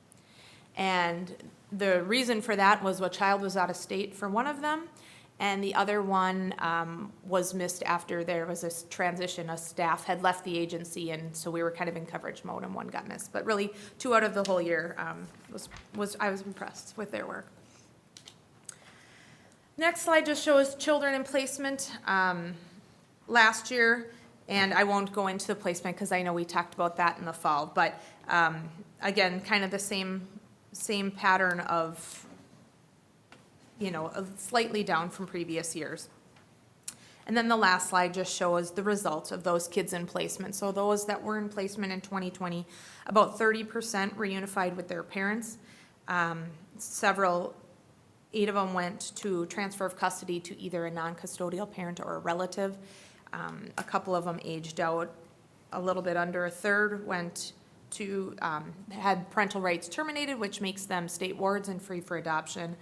And the reason for that was a child was out of state for one of them, and the other one was missed after there was a transition. A staff had left the agency, and so we were kind of in coverage mode, and one got missed. But really, 2 out of the whole year I was impressed with their work. Next slide just shows children in placement last year, and I won't go into the placement because I know we talked about that in the fall. But again, kind of the same pattern of, you know, slightly down from previous years. And then the last slide just shows the results of those kids in placement. So those that were in placement in 2020, about 30% were unified with their parents. 8 of them went to transfer of custody to either a non-custodial parent or a relative. A couple of them aged out. A little bit under a third went to, had parental rights terminated, which makes them state wards and free for adoption.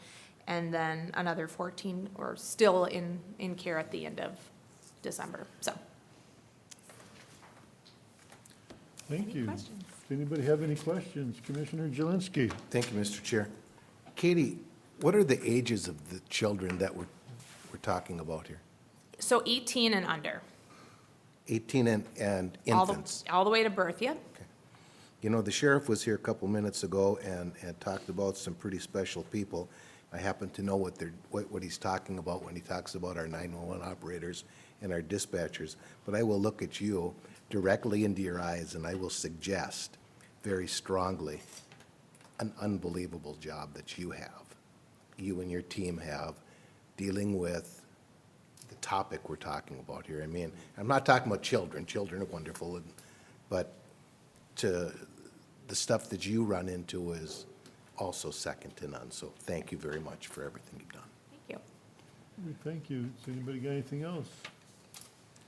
And then another 14 are still in care at the end of December, so. Thank you. Does anybody have any questions? Commissioner Jelinski? Thank you, Mr. Chair. Katie, what are the ages of the children that we're talking about here? So 18 and under. 18 and infants? All the way to birth, yeah. You know, the sheriff was here a couple minutes ago and talked about some pretty special people. I happen to know what he's talking about when he talks about our 911 operators and our dispatchers. But I will look at you directly into your eyes, and I will suggest very strongly an unbelievable job that you and your team have, dealing with the topic we're talking about here. I mean, I'm not talking about children. Children are wonderful, but to the stuff that you run into is also second to none. So thank you very much for everything you've done. Thank you. Thank you. Does anybody got anything else?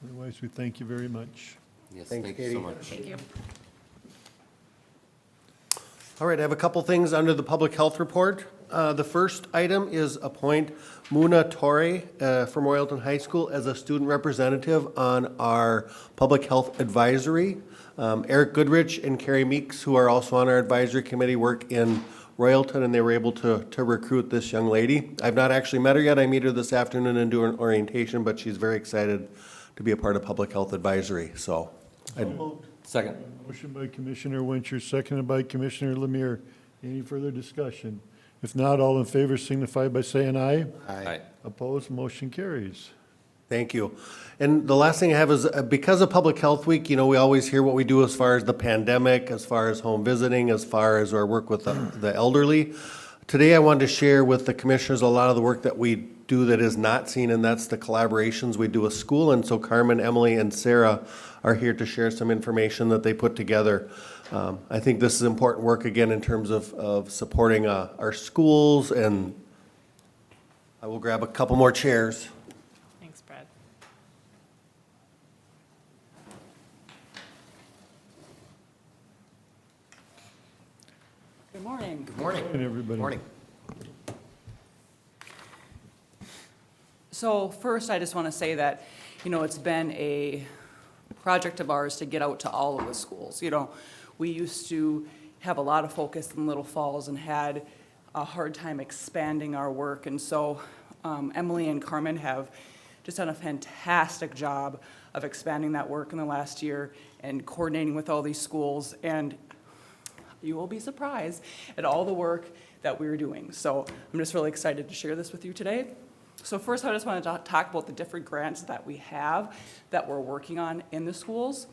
Otherwise, we thank you very much. Yes, Thanks, thank you Katie. so much. Thank you. All right, I have a couple things under the public health report. The first item is appoint Muna Torre from Royalton High School as a student representative on our public health advisory. Eric Goodrich and Carrie Meeks, who are also on our advisory committee, work in Royalton, and they were able to recruit this young lady. I've not actually met her yet. I meet her this afternoon and do an orientation, but she's very excited to be a part of public health advisory, so. Second. Motion by Commissioner Winchester, seconded by Commissioner Lemire. Any further discussion? If not, all in favor signify by saying aye. Aye. Opposed, motion carries. Thank you. And the last thing I have is, because of Public Health Week, you know, we always hear what we do as far as the pandemic, as far as home visiting, as far as our work with the elderly. Today, I wanted to share with the commissioners a lot of the work that we do that is not seen, and that's the collaborations we do with school. And so Carmen, Emily, and Sarah are here to share some information that they put together. I think this is important work, again, in terms of supporting our schools, and I will grab a couple more chairs. Thanks, Brad. Good morning. Good morning. Good, everybody. Morning. So first, I just want to say that, you know, it's been a project of ours to get out to all of the schools. You know, we used to have a lot of focus in Little Falls and had a hard time expanding our work. And so Emily and Carmen have just done a fantastic job of expanding that work in the last year and coordinating with all these schools. And you will be surprised at all the work that we're doing. So I'm just really excited to share this with you today. So first, I just want to talk about the different grants that we have that we're working on in the schools.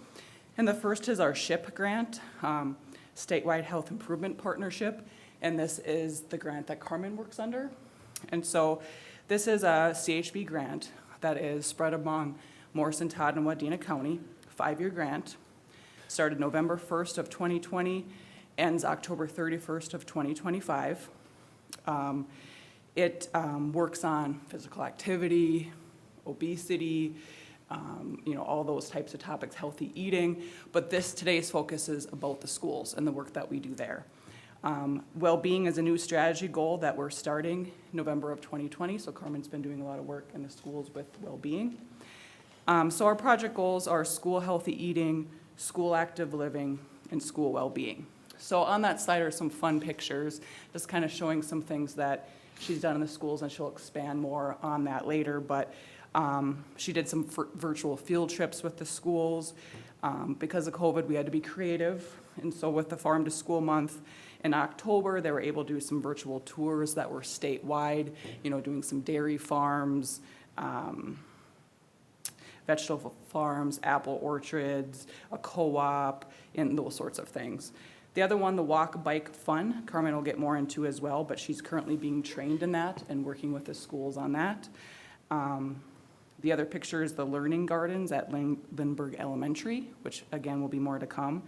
And the first is our SHIP grant, Statewide Health Improvement Partnership, and this is the grant that Carmen works under. And so this is a CHB grant that is spread among Morrison, Todd, and Wadena County, 5-year grant, started November 1st of 2020, ends October 31st of 2025. It works on physical activity, obesity, all those types of topics, healthy eating, but today's focus is about the schools and the work that we do there. Well-being is a new strategy goal that we're starting November of 2020, so Carmen's been doing a lot of work in the schools with well-being. So our project goals are school healthy eating, school active living, and school well-being. So on that slide are some fun pictures, just kind of showing some things that she's done in the schools, and she'll expand more on that later, but she did some virtual field trips with the schools. Because of COVID, we had to be creative, and so with the Farm to School Month in October, they were able to do some virtual tours that were statewide, doing some dairy farms, vegetable farms, apple orchards, a co-op, and those sorts of things. The other one, the Walk Bike Fun, Carmen will get more into as well, but she's currently being trained in that and working with the schools on that. The other picture is the Learning Gardens at Lindbergh Elementary, which again will be more to come.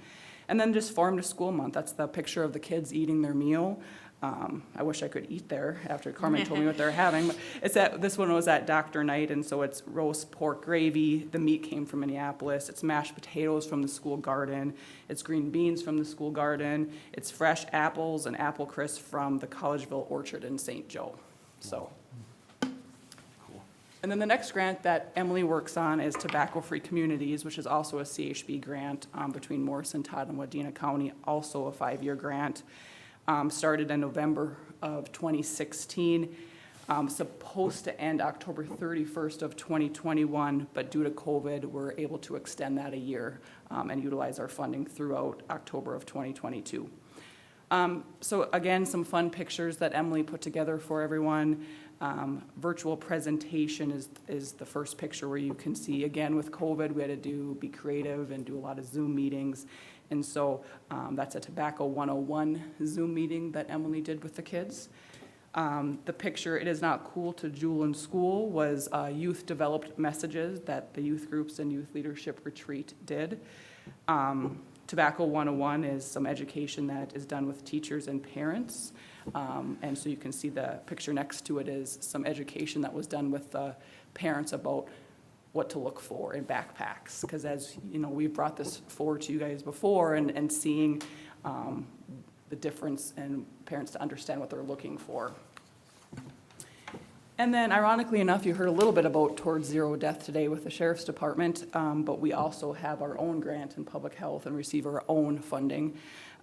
And then just Farm to School Month, that's the picture of the kids eating their meal. I wish I could eat there after Carmen told me what they're having. But this one was at Dr. Knight, and so it's roast pork gravy. The meat came from Minneapolis. It's mashed potatoes from the school garden. It's green beans from the school garden. It's fresh apples and apple crisp from the Collegeville Orchard in St. Joe. So. And then the next grant that Emily works on is Tobacco-Free Communities, which is also a CHB grant between Morrison, Todd, and Wadena County, also a 5-year grant. Started in November of 2016, supposed to end October 31st of 2021, but due to COVID, we're able to extend that a year and utilize our funding throughout October of 2022. So again, some fun pictures that Emily put together for everyone. Virtual presentation is the first picture where you can see, again, with COVID, we had to be creative and do a lot of Zoom meetings. And so that's a Tobacco 101 Zoom meeting that Emily did with the kids. The picture, It Is Not Cool to Jewel in School, was youth developed messages that the youth groups and youth leadership retreat did. Tobacco 101 is some education that is done with teachers and parents. And so you can see the picture next to it is some education that was done with the parents about what to look for in backpacks. Because as you know, we've brought this forward to you guys before and seeing the difference in parents to understand what they're looking for. And then ironically enough, you heard a little bit about Towards Zero Death today with the Sheriff's Department, but we also have our own grant in public health and receive our own funding.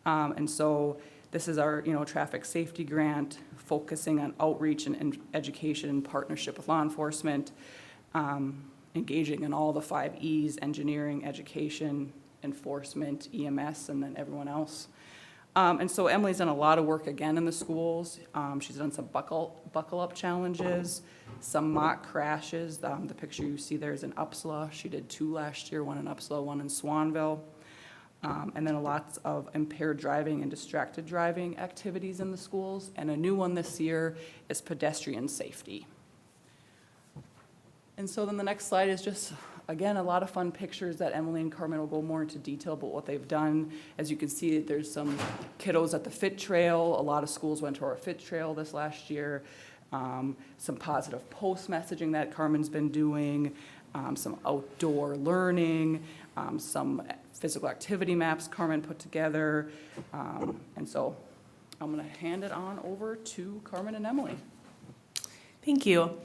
And so this is our traffic safety grant, focusing on outreach and education in partnership with law enforcement, engaging in all the 5 E's, engineering, education, enforcement, EMS, and then everyone else. And so Emily's done a lot of work again in the schools. She's done some buckle up challenges, some mock crashes. The picture you see there is in Upsala. She did 2 last year, one in Upsala, one in Swanville. And then lots of impaired driving and distracted driving activities in the schools. And a new one this year is pedestrian safety. And so then the next slide is just, again, a lot of fun pictures that Emily and Carmen will go more into detail about what they've done. As you can see, there's some kiddos at the Fit Trail. A lot of schools went to our Fit Trail this last year. Some positive post messaging that Carmen's been doing, some outdoor learning, some physical activity maps Carmen put together. And so I'm going to hand it on over to Carmen and Emily. Thank you.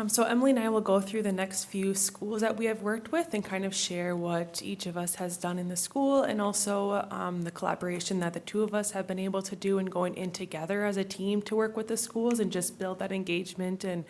So Emily and I will go through the next few schools that we have worked with and kind of share what each of us has done in the school, and also the collaboration that the 2 of us have been able to do and going in together as a team to work with the schools and just build that engagement and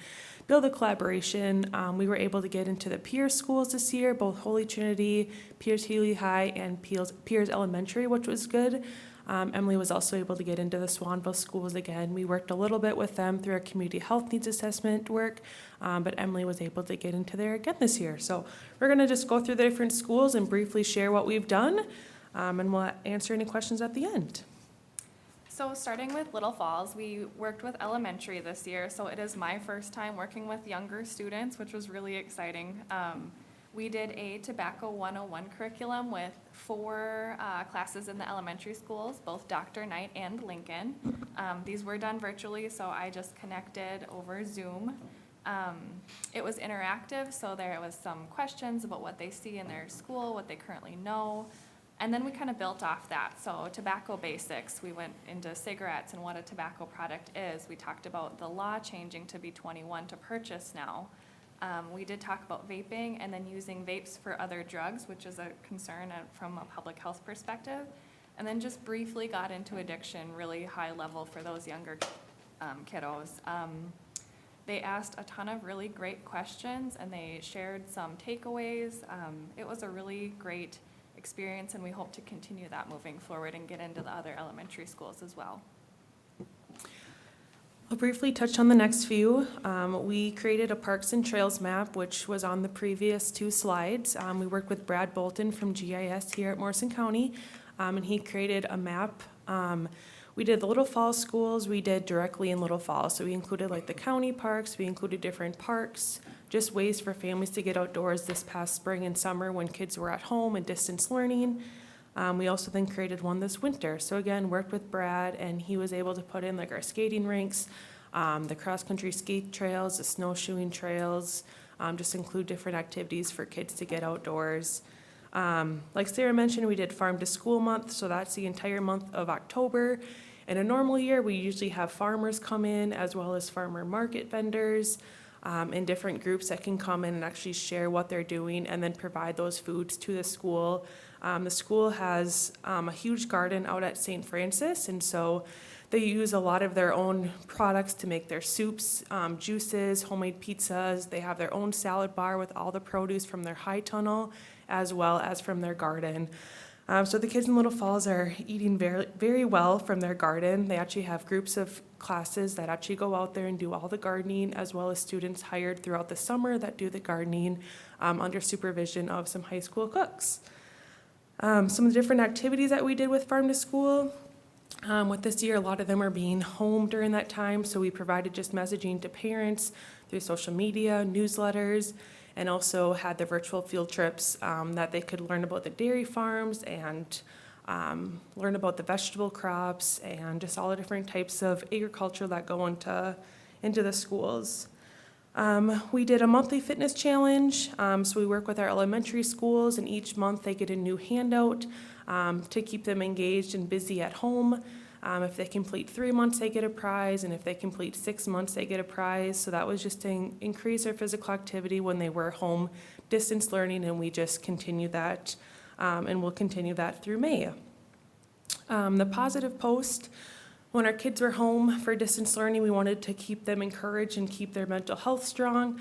build a collaboration. We were able to get into the Piers schools this year, both Holy Trinity, Piers Healy High, and Piers Elementary, which was good. Emily was also able to get into the Swanville schools again. We worked a little bit with them through our community health needs assessment work, but Emily was able to get into there again this year. So we're going to just go through the different schools and briefly share what we've done, and we'll answer any questions at the end. So starting with Little Falls, we worked with elementary this year, so it is my first time working with younger students, which was really exciting. We did a Tobacco 101 curriculum with 4 classes in the elementary schools, both Dr. Knight and Lincoln. These were done virtually, so I just connected over Zoom. It was interactive, so there was some questions about what they see in their school, what they currently know. And then we kind of built off that. So tobacco basics, we went into cigarettes and what a tobacco product is. We talked about the law changing to be 21 to purchase now. We did talk about vaping and then using vapes for other drugs, which is a concern from a public health perspective. And then just briefly got into addiction, really high level for those younger kiddos. They asked a ton of really great questions and they shared some takeaways. It was a really great experience and we hope to continue that moving forward and get into the other elementary schools as well. I'll briefly touch on the next few. We created a Parks and Trails map, which was on the previous 2 slides. We worked with Brad Bolton from GIS here at Morrison County, and he created a map. We did the Little Falls schools, we did directly in Little Falls. So we included like the county parks, we included different parks, just ways for families to get outdoors this past spring and summer when kids were at home and distance learning. We also then created one this winter. So again, worked with Brad and he was able to put in like our skating rinks, the cross-country skate trails, the snowshoeing trails, just include different activities for kids to get outdoors. Like Sarah mentioned, we did Farm to School Month, so that's the entire month of October. In a normal year, we usually have farmers come in as well as farmer market vendors and different groups that can come in and actually share what they're doing and then provide those foods to the school. The school has a huge garden out at St. Francis, and so they use a lot of their own products to make their soups, juices, homemade pizzas. They have their own salad bar with all the produce from their high tunnel as well as from their garden. So the kids in Little Falls are eating very, very well from their garden. They actually have groups of classes that actually go out there and do all the gardening, as well as students hired throughout the summer that do the gardening under supervision of some high school cooks. Some of the different activities that we did with Farm to School. With this year, a lot of them are being home during that time, so we provided just messaging to parents through social media, newsletters, and also had the virtual field trips that they could learn about the dairy farms and learn about the vegetable crops and just all the different types of agriculture that go into the schools. We did a monthly fitness challenge, so we work with our elementary schools, and each month they get a new handout to keep them engaged and busy at home. If they complete 3 months, they get a prize, and if they complete 6 months, they get a prize. So that was just to increase their physical activity when they were home distance learning, and we just continue that, and we'll continue that through May. The positive post, when our kids were home for distance learning, we wanted to keep them encouraged and keep their mental health strong.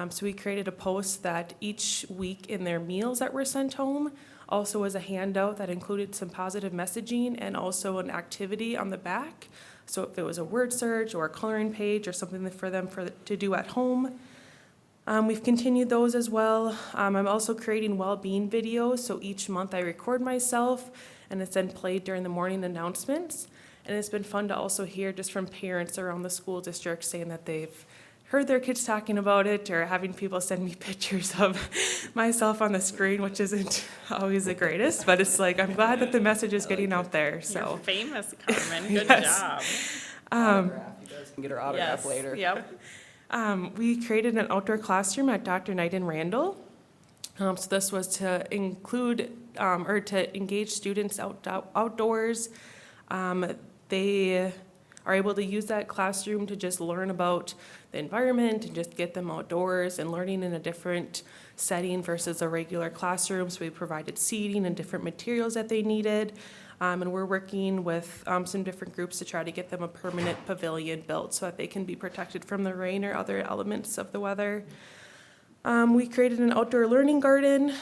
So we created a post that each week in their meals that were sent home also was a handout that included some positive messaging and also an activity on the back. So if it was a word search or a coloring page or something for them to do at home. We've continued those as well. I'm also creating well-being videos. So each month I record myself and it's then played during the morning announcements. And it's been fun to also hear just from parents around the school district saying that they've heard their kids talking about it or having people send me pictures of myself on the screen, which isn't always the greatest, but it's like, I'm glad that the message is getting out there, so. You're famous, Carmen. Good Yes. job. You guys can get her autograph Yes, later. Yep. We created an outdoor classroom at Dr. Knight in Randall. So this was to include, or to engage students outdoors. They are able to use that classroom to just learn about the environment and just get them outdoors and learning in a different setting versus a regular classroom. So we provided seating and different materials that they needed. And we're working with some different groups to try to get them a permanent pavilion built so that they can be protected from the rain or other elements of the weather. We created an outdoor learning garden,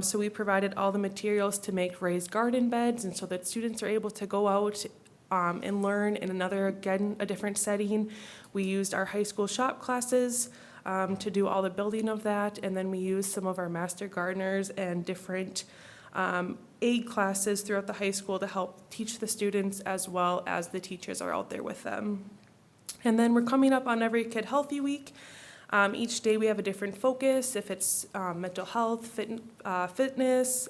so we provided all the materials to make raised garden beds, and so that students are able to go out and learn in a different setting. We used our high school shop classes to do all the building of that, and then we used some of our master gardeners and different aid classes throughout the high school to help teach the students as well as the teachers are out there with them. And then we're coming up on Every Kid Healthy Week. Each day we have a different focus, if it's mental health, fitness,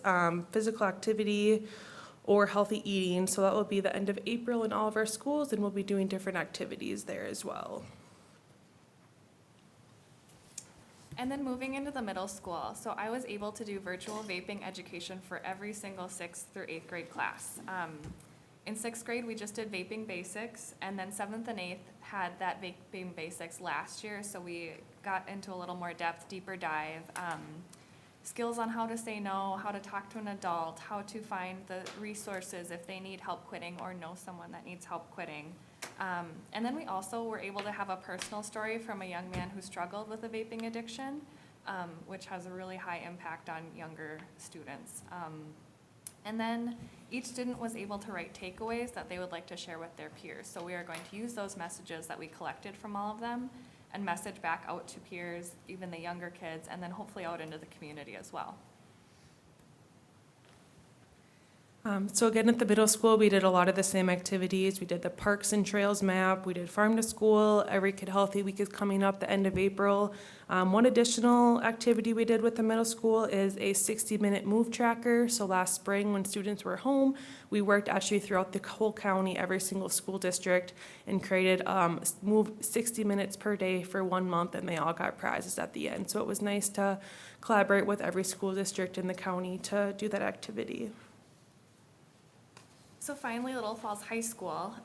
physical activity, or healthy eating. So that will be the end of April in all of our schools, and we'll be doing different activities there as well. And then moving into the middle school, so I was able to do virtual vaping education for every single 6th through 8th grade class. In 6th grade, we just did vaping basics, and then 7th and 8th had that vaping basics last year, so we got into a little more depth, deeper dive, skills on how to say no, how to talk to an adult, how to find the resources if they need help quitting or know someone that needs help quitting. And then we also were able to have a personal story from a young man who struggled with a vaping addiction, which has a really high impact on younger students. And then each student was able to write takeaways that they would like to share with their peers. So we are going to use those messages that we collected from all of them and message back out to peers, even the younger kids, and then hopefully out into the community as well. So again, at the middle school, we did a lot of the same activities. We did the Parks and Trails map. We did Farm to School. Every Kid Healthy Week is coming up the end of April. One additional activity we did with the middle school is a 60-minute move tracker. So last spring, when students were home, we worked actually throughout the whole county, every single school district, and created move 60 minutes per day for 1 month, and they all got prizes at the end. So it was nice to collaborate with every school district in the county to do that activity. So finally, Little Falls High School,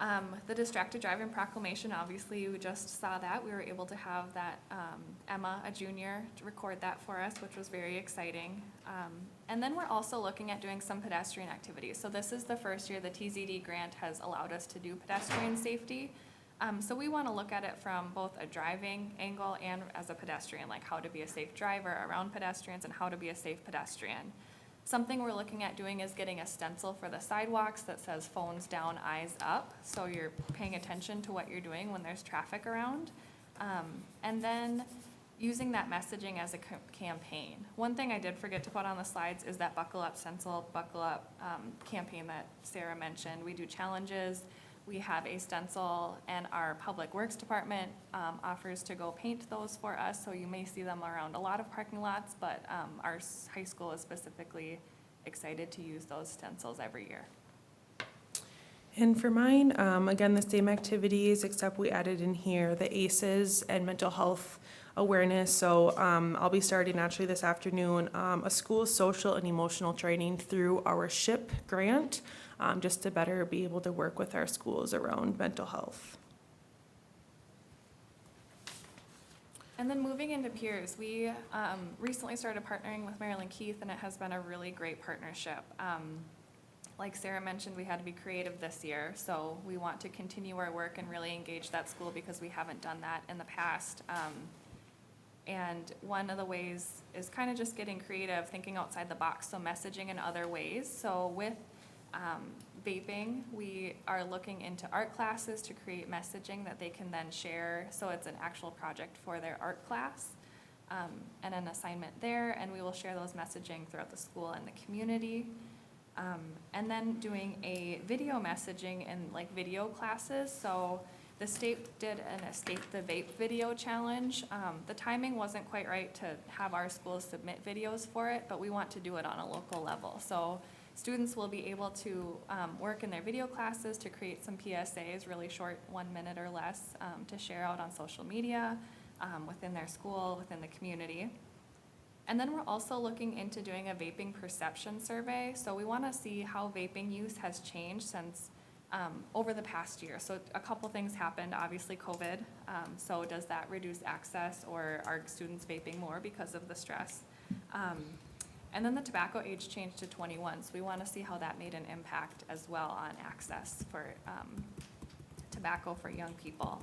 the Distracted Driving Proclamation, obviously you just saw that. We were able to have that, Emma, a junior, to record that for us, which was very exciting. And then we're also looking at doing some pedestrian activities. So this is the first year the TZD grant has allowed us to do pedestrian safety. So we want to look at it from both a driving angle and as a pedestrian, like how to be a safe driver around pedestrians and how to be a safe pedestrian. Something we're looking at doing is getting a stencil for the sidewalks that says phones down, eyes up, so you're paying attention to what you're doing when there's traffic around. And then using that messaging as a campaign. One thing I did forget to put on the slides is that Buckle Up Stencil, Buckle Up campaign that Sarah mentioned. We do challenges. We have a stencil, and our Public Works Department offers to go paint those for us, so you may see them around a lot of parking lots, but our high school is specifically excited to use those stencils every year. And for mine, again, the same activities, except we added in here the ACEs and mental health awareness. So I'll be starting actually this afternoon a school social and emotional training through our SHIP grant, just to better be able to work with our schools around mental health. And then moving into peers, we recently started partnering with Marilyn Keith, and it has been a really great partnership. Like Sarah mentioned, we had to be creative this year, so we want to continue our work and really engage that school because we haven't done that in the past. And one of the ways is kind of just getting creative, thinking outside the box, so messaging in other ways. So with vaping, we are looking into art classes to create messaging that they can then share. So it's an actual project for their art class and an assignment there, and we will share those messaging throughout the school and the community. And then doing a video messaging in like video classes. So the state did an Escape the Vape video challenge. The timing wasn't quite right to have our schools submit videos for it, but we want to do it on a local level. So students will be able to work in their video classes to create some PSAs, really short, 1 minute or less, to share out on social media, within their school, within the community. And then we're also looking into doing a vaping perception survey. So we want to see how vaping use has changed since over the past year. So a couple things happened, obviously COVID. So does that reduce access, or are students vaping more because of the stress? And then the tobacco age changed to 21, so we want to see how that made an impact as well on access for tobacco for young people.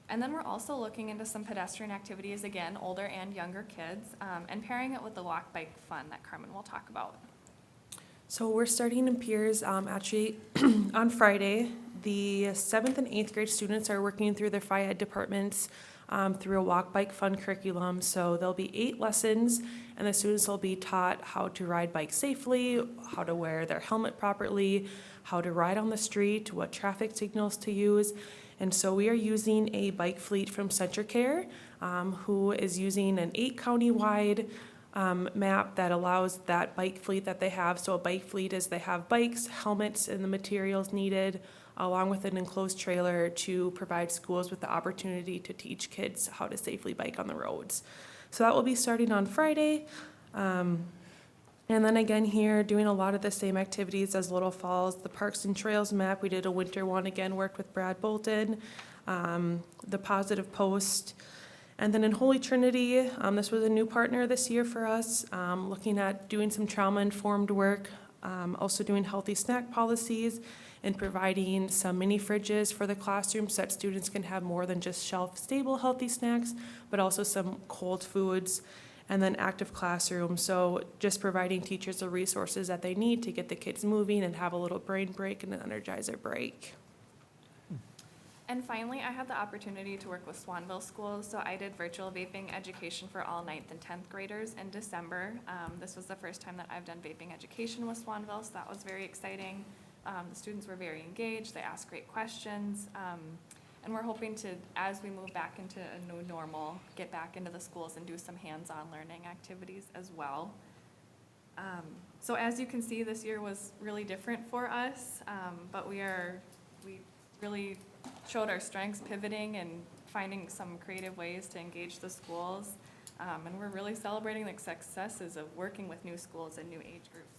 And then we're also looking into some pedestrian activities, again, older and younger kids, and pairing it with the walk bike fun that Carmen will talk about. So we're starting in Piers actually on Friday. The 7th and 8th grade students are working through their Phi Ed departments through a walk bike fun curriculum. So there'll be 8 lessons, and the students will be taught how to ride bikes safely, how to wear their helmet properly, how to ride on the street, what traffic signals to use. And so we are using a bike fleet from CentraCare, who is using an 8-county-wide map that allows that bike fleet that they have. So a bike fleet is they have bikes, helmets, and the materials needed, along with an enclosed trailer to provide schools with the opportunity to teach kids how to safely bike on the roads. So that will be starting on Friday. And then again here, doing a lot of the same activities as Little Falls. The Parks and Trails map, we did a winter one again, worked with Brad Bolton. The Positive Post. And then in Holy Trinity, this was a new partner this year for us, looking at doing some trauma-informed work, also doing healthy snack policies, and providing some mini fridges for the classroom so that students can have more than just shelf-stable healthy snacks, but also some cold foods. And then active classroom, so just providing teachers the resources that they need to get the kids moving and have a little brain break and an energizer break. And finally, I had the opportunity to work with Swanville schools, so I did virtual vaping education for all 9th and 10th graders in December. This was the first time that I've done vaping education with Swanville, so that was very exciting. The students were very engaged, they asked great questions. And we're hoping to, as we move back into a new normal, get back into the schools and do some hands-on learning activities as well. So as you can see, this year was really different for us, but we really showed our strengths pivoting and finding some creative ways to engage the schools. And we're really celebrating the successes of working with new schools and new age groups.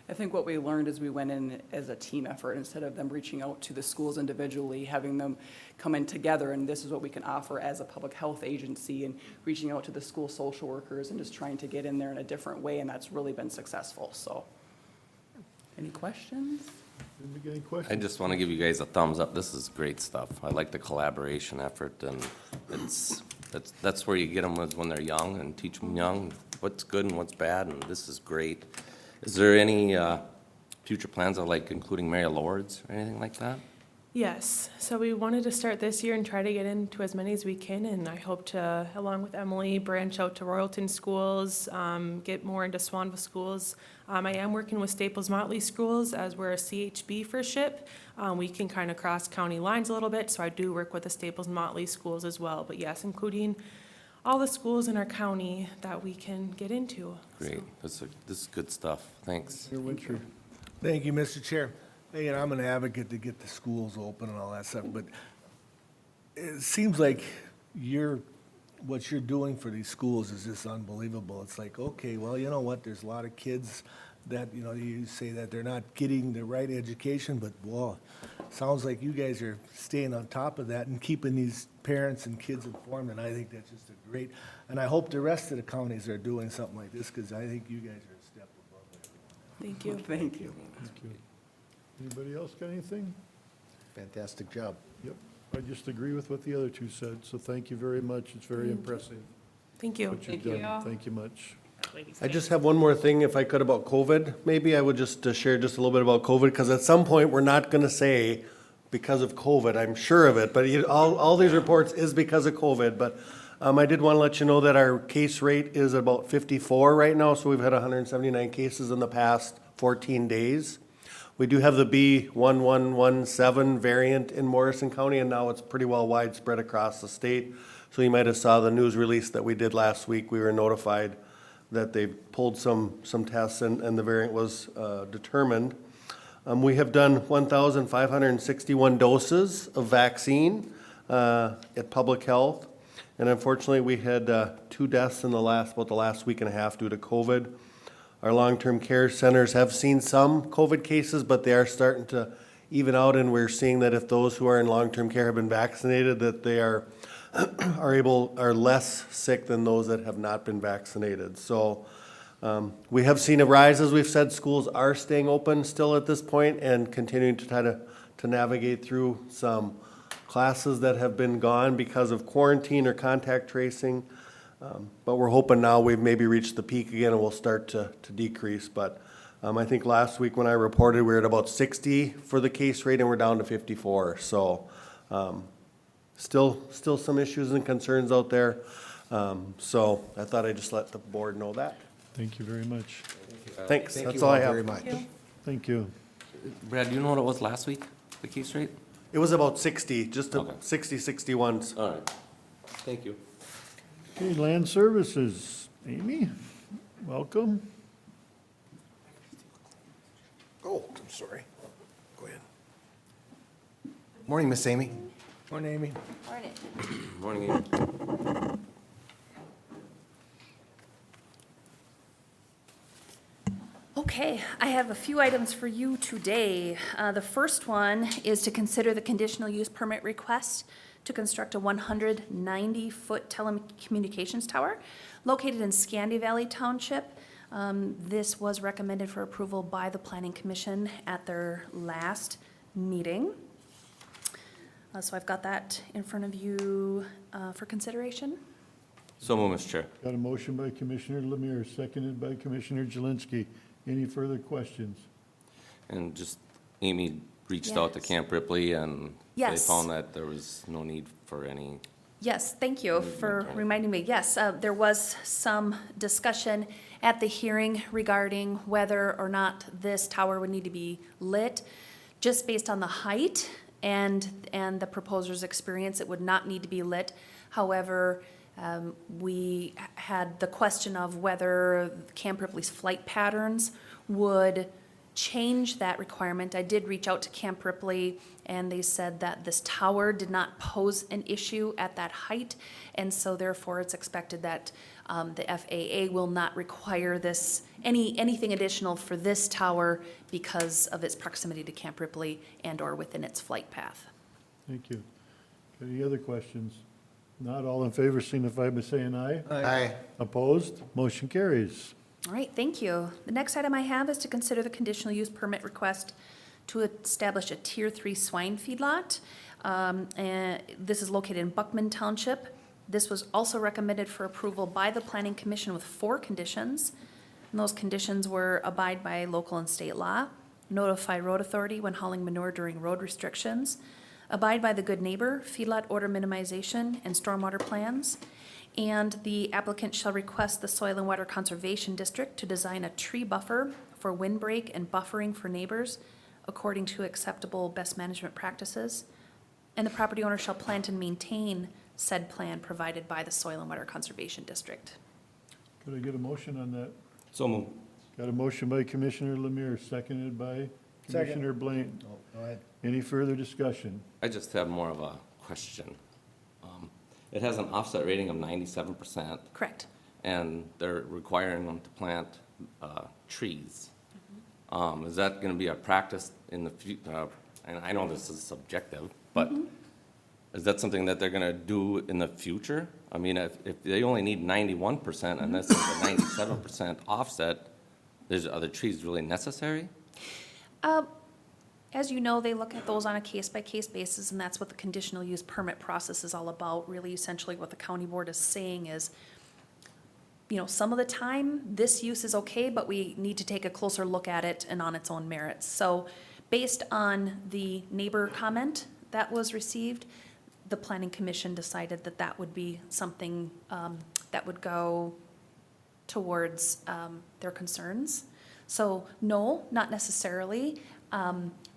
I think what we learned is we went in as a team effort instead of them reaching out to the schools individually, having them come in together, and this is what we can offer as a public health agency, and reaching out to the school social workers and just trying to get in there in a different way, and that's really been successful. So, any questions? Anybody got any questions? I just want to give you guys a thumbs up. This is great stuff. I like the collaboration effort, and that's where you get them when they're young and teach them young what's good and what's bad, and this is great. Is there any future plans of like including Mary Lords or anything like that? Yes, so we wanted to start this year and try to get into as many as we can, and I hope to, along with Emily, branch out to Royalton schools, get more into Swanville schools. I am working with Staples Motley schools as we're a CHB for SHIP. We can kind of cross county lines a little bit, so I do work with the Staples Motley schools as well, but yes, including all the schools in our county that we can get into. Great. This is good stuff. Thanks. Thank you, Mr. Chair. Hey, and I'm an advocate to get the schools open and all that stuff, but it seems like what you're doing for these schools is just unbelievable. It's like, okay, well, you know what, there's a lot of kids that, you know, you say that they're not getting the right education, but, well, sounds like you guys are staying on top of that and keeping these parents and kids informed, and I think that's just a great, and I hope the rest of the counties are doing something like this, because I think you guys are a step above everyone. Thank you. Thank you. Thank you. Anybody else got anything? Fantastic job. Yep, I just agree with what the other two said, so thank you very much. It's very impressive Thank you. what you've done. Thank you much. I just have one more thing, if I could, about COVID. Maybe I would just share just a little bit about COVID, because at some point, we're not going to say because of COVID, I'm sure of it, but all these reports is because of COVID. But I did want to let you know that our case rate is about 54 right now, so we've had 179 cases in the past 14 days. We do have the B1117 variant in Morrison County, and now it's pretty well widespread across the state. So you might have saw the news release that we did last week. We were notified that they pulled some tests and the variant was determined. We have done 1,561 doses of vaccine at Public Health. And unfortunately, we had 2 deaths in about the last week and a half due to COVID. Our long-term care centers have seen some COVID cases, but they are starting to even out, and we're seeing that if those who are in long-term care have been vaccinated, that they are are less sick than those that have not been vaccinated. So we have seen a rise, as we've said. Schools are staying open still at this point and continuing to try to navigate through some classes that have been gone because of quarantine or contact tracing. But we're hoping now we've maybe reached the peak again and we'll start to decrease. But I think last week when I reported, we were at about 60 for the case rate and we're down to 54. So still some issues and concerns out there. So I thought I'd just let the board know that. Thank you very much. Thanks, Thank that's you all I all have. very much. Thank you. Brad, do you know what it was last week, the case rate? It was about 60, just Okay. 60, 61s. All right. Thank you. Okay, Land Services, Amy, welcome. Oh, I'm sorry. Go ahead. Morning, Miss Amy. Morning, Amy. Morning, Ian. Okay, I have a few items for you today. The first one is to consider the conditional use permit request to construct a 190-foot telecommunications tower located in Scandy Valley Township. This was recommended for approval by the Planning Commission at their last meeting. So I've got that in front of you for consideration. So moved, Mr. Chair. Got a motion by Commissioner Lemire, seconded by Commissioner Jelinski. Any further questions? And just, Amy reached out to Yes. Camp Ripley, and they Yes. found that there was no need for any. Yes, thank you for reminding me. Yes, there was some discussion at the hearing regarding whether or not this tower would need to be lit. Just based on the height and the proposer's experience, it would not need to be lit. However, we had the question of whether Camp Ripley's flight patterns would change that requirement. I did reach out to Camp Ripley, and they said that this tower did not pose an issue at that height, and so therefore it's expected that the FAA will not require this, anything additional for this tower because of its proximity to Camp Ripley and/or within its flight path. Thank you. Any other questions? Not all in favor signify by saying aye. Aye. Opposed? Motion carries. All right, thank you. The next item I have is to consider the conditional use permit request to establish a Tier 3 swine feedlot. And this is located in Buckman Township. This was also recommended for approval by the Planning Commission with 4 conditions. And those conditions were abide by local and state law, notify road authority when hauling manure during road restrictions, abide by the good neighbor, feedlot order minimization, and stormwater plans. And the applicant shall request the Soil and Water Conservation District to design a tree buffer for windbreak and buffering for neighbors according to acceptable best management practices. And the property owner shall plant and maintain said plan provided by the Soil and Water Conservation District. Could I get a motion on that? So moved. Got a motion by Commissioner Lemire, seconded by Commissioner Blaine. Go ahead. Any further discussion? I just have more of a question. It has an offset rating of 97%, Correct. and they're requiring them to plant trees. Is that going to be a practice in the future? And I know this is subjective, but is that something that they're going to do in the future? I mean, if they only need 91% and this is a 97% offset, are the trees really necessary? As you know, they look at those on a case-by-case basis, and that's what the conditional use permit process is all about. Really, essentially, what the county board is saying is, you know, some of the time, this use is okay, but we need to take a closer look at it and on its own merits. So based on the neighbor comment that was received, the planning commission decided that that would be something that would go towards their concerns. So no, not necessarily.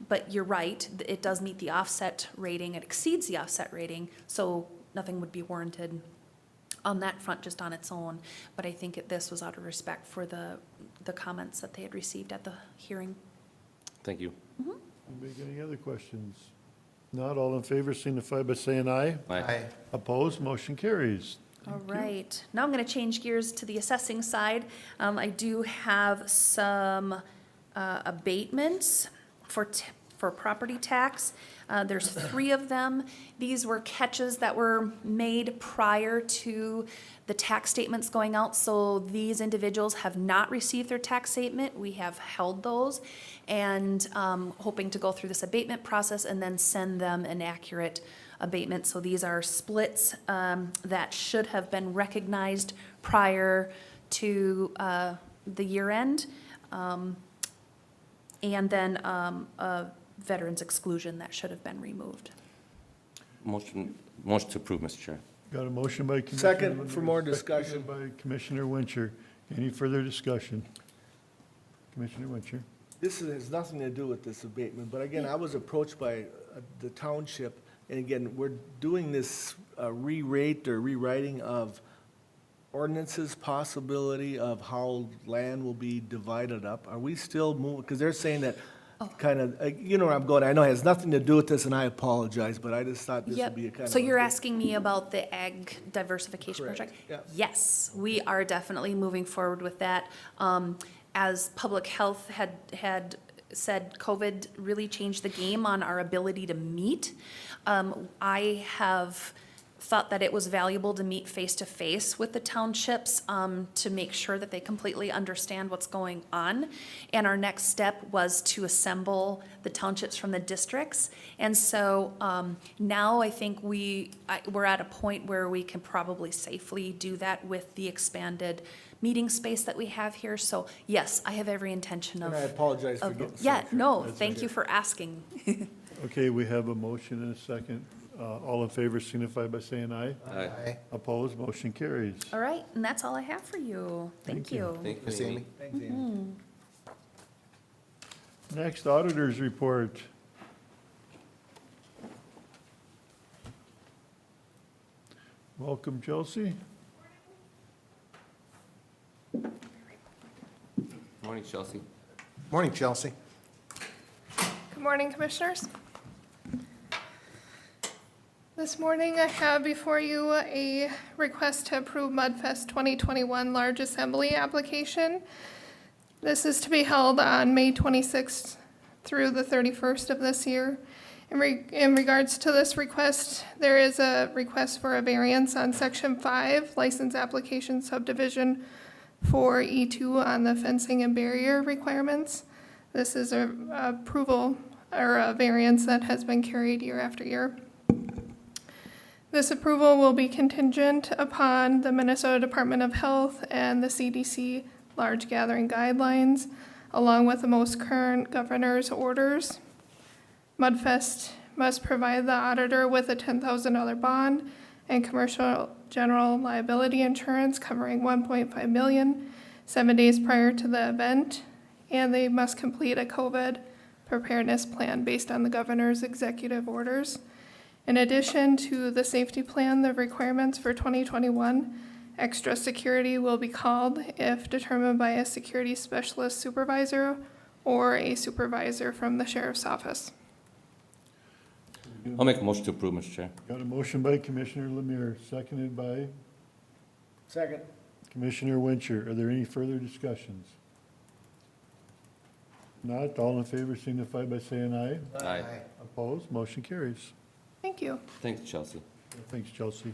But you're right, it does meet the offset rating, it exceeds the offset rating, so nothing would be warranted on that front just on its own. But I think this was out of respect for the comments that they had received at the hearing. Thank you. Anybody got any other questions? Not all in favor signify by saying aye. Aye. Opposed? Motion carries. All right, now I'm gonna change gears to the assessing side. I do have some abatements for property tax. There's 3 of them. These were catches that were made prior to the tax statements going out, so these individuals have not received their tax statement. We have held those and hoping to go through this abatement process and then send them an accurate abatement. So these are splits that should have been recognized prior to the year end. And then a veterans exclusion that should have been removed. Motion to approve, Mr. Chair. Got a motion by Commissioner Second, for Lemire, more seconded discussion. by Commissioner Wincher. Any further discussion? Commissioner Wincher? Has nothing to do with this abatement, but again, I was approached by the township, and again, we're doing this re-rate or rewriting of ordinances, possibility of how land will be divided up. Are we still moving, because they're saying that kind of, you know where I'm going, I know it has nothing to do with this, and I apologize, but I just thought this would be a kind of. So you're asking me about the ag diversification Correct, project? yes. Yes, we are definitely moving forward with that. As public health had said, COVID really changed the game on our ability to meet. I have thought that it was valuable to meet face-to-face with the townships to make sure that they completely understand what's going on. And our next step was to assemble the townships from the districts. And so now I think we're at a point where we can probably safely do that with the expanded meeting space that we have here. So yes, I have every intention of. And I apologize for of- getting so Yeah, no, That's thank okay. you for asking. Okay, we have a motion and a second. All in favor signify by saying aye. Aye. Opposed, motion carries. All right, and that's all I have for you. Thank Thank you. you. Thank you, Ms. Amy? Thanks, Amy. Next, auditors report. Welcome, Chelsea. Morning, Chelsea. Morning, Chelsea. Good morning, Commissioners. This morning, I have before you a request to approve Mudfest 2021 Large Assembly application. This is to be held on May 26th through the 31st of this year. In regards to this request, there is a request for a variance on Section 5, License Application Subdivision 4E2 on the fencing and barrier requirements. This is a approval or a variance that has been carried year after year. This approval will be contingent upon the Minnesota Department of Health and the CDC large gathering guidelines, along with the most current governor's orders. Mudfest must provide the auditor with a $10,000 bond and commercial general liability insurance covering $1.5 million 7 days prior to the event, and they must complete a COVID preparedness plan based on the governor's executive orders. In addition to the safety plan, the requirements for 2021, extra security will be called if determined by a security specialist supervisor or a supervisor from the sheriff's office. I'll make a motion to approve, Mr. Chair. Got a motion by Commissioner Lemire, seconded by Second. Commissioner Wincher. Are there any further discussions? Not, all in favor signify by saying aye. Aye. Opposed, motion carries. Thank you. Thanks, Chelsea. Thanks, Chelsea.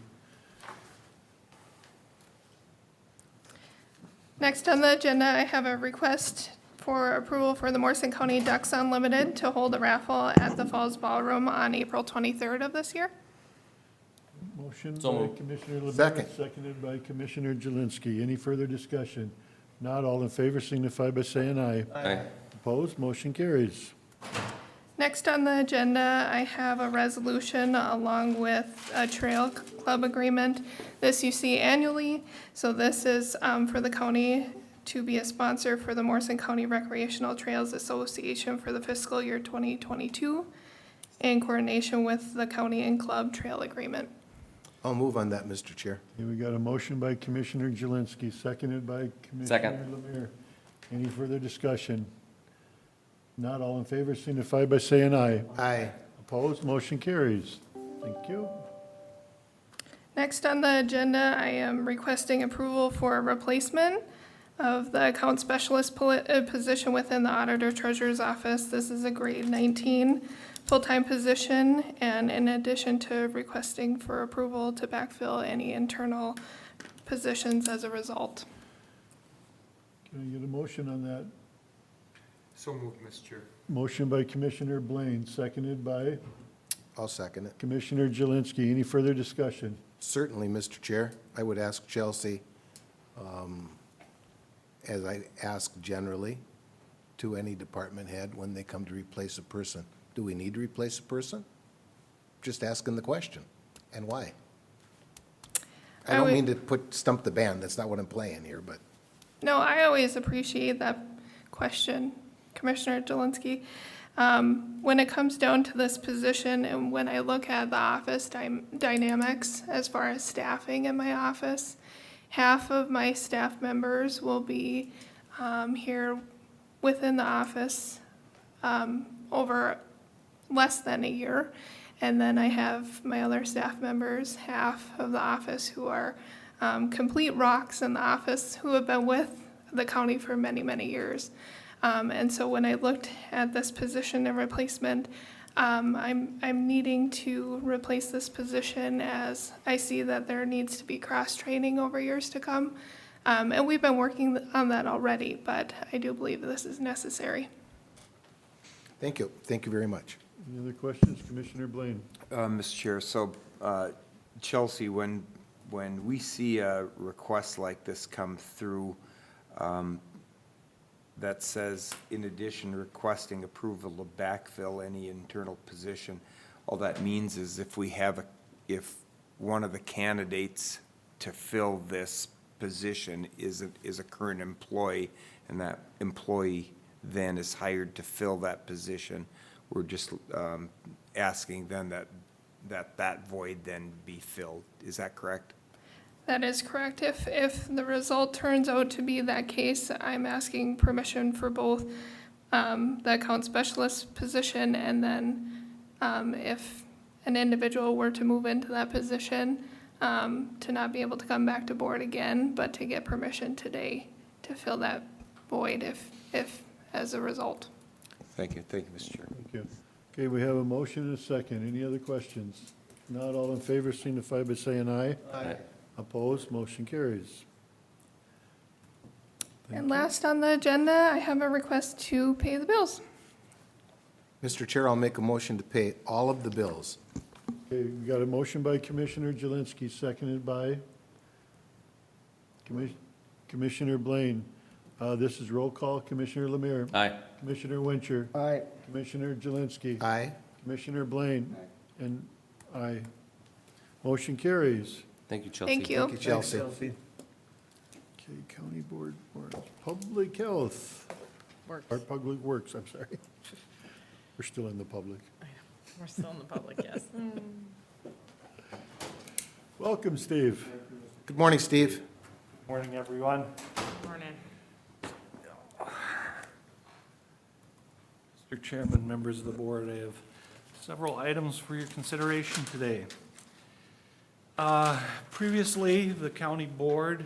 Next on the agenda, I have a request for approval for the Morrison County Ducks Unlimited to hold a raffle at the Falls Ballroom on April 23rd of this year. Motion So by moved. Commissioner Lemire, Second. seconded by Commissioner Jelinski. Any further discussion? Not, all in favor signify by saying aye. Aye. Opposed, motion carries. Next on the agenda, I have a resolution along with a trail club agreement. This you see annually, so this is for the county to be a sponsor for the Morrison County Recreational Trails Association for the fiscal year 2022 in coordination with the county and club trail agreement. I'll move on that, Mr. Chair. Okay, we got a motion by Commissioner Jelinski, seconded by Commissioner Lemire. Any further discussion? Not, all in favor signify by saying aye. Aye. Opposed, motion carries. Thank you. Next on the agenda, I am requesting approval for a replacement of the account specialist position within the auditor treasurer's office. This is a grade 19 full-time position, and in addition to requesting for approval to backfill any internal positions as a result. Can I get a motion on that? So moved, Mr. Chair. Motion by Commissioner Blaine, seconded by I'll second it. Commissioner Jelinski. Any further discussion? Certainly, Mr. Chair. I would ask Chelsea, as I ask generally to any department head when they come to replace a person, do we need to replace a person? Just asking the question. And why? I don't mean to stump the band. That's not what I'm playing here, but No, I always appreciate that question, Commissioner Jelinski. When it comes down to this position and when I look at the office dynamics as far as staffing in my office, half of my staff members will be here within the office over less than a year. And then I have my other staff members, half of the office, who are complete rocks in the office who have been with the county for many, many years. And so when I looked at this position and replacement, I'm needing to replace this position as I see that there needs to be cross-training over years to come. And we've been working on that already, but I do believe this is necessary. thank you. Thank you very much. Any other questions? Commissioner Blaine. Mr. Chair, so Chelsea, when we see a request like this come through that says, in addition, requesting approval to backfill any internal position, all that means is if one of the candidates to fill this position is a current employee, and that employee then is hired to fill that position, we're just asking then that void then be filled. Is that correct? That is correct. If the result turns out to be that case, I'm asking permission for both the account specialist position and then if an individual were to move into that position, to not be able to come back to board again, but to get permission today to fill that void if as a result. Thank you, Mr. Chair. Thank you. Okay, we have a motion and a second. Any other questions? Not all in favor signify by saying aye. Aye. Opposed, motion carries. And last on the agenda, I have a request to pay the bills. Mr. Chair, I'll make a motion to pay all of the bills. Okay, we got a motion by Commissioner Jelinski, seconded by Commissioner Blaine. This is roll call. Commissioner Lemire. Aye. Commissioner Wincher. Aye. Commissioner Jelinski. Aye. Commissioner Blaine. And aye. Motion carries. Thank you, Chelsea. Thank you. Thank you, Chelsea. Okay, County Board, Public Health. Works. Or Public Works, I'm sorry. We're still in the public. We're still in the public, yes. Welcome, Steve. Good morning, Steve. Morning, everyone. Morning. Mr. Chairman, members of the board, I have several items for your consideration today. Previously, the county board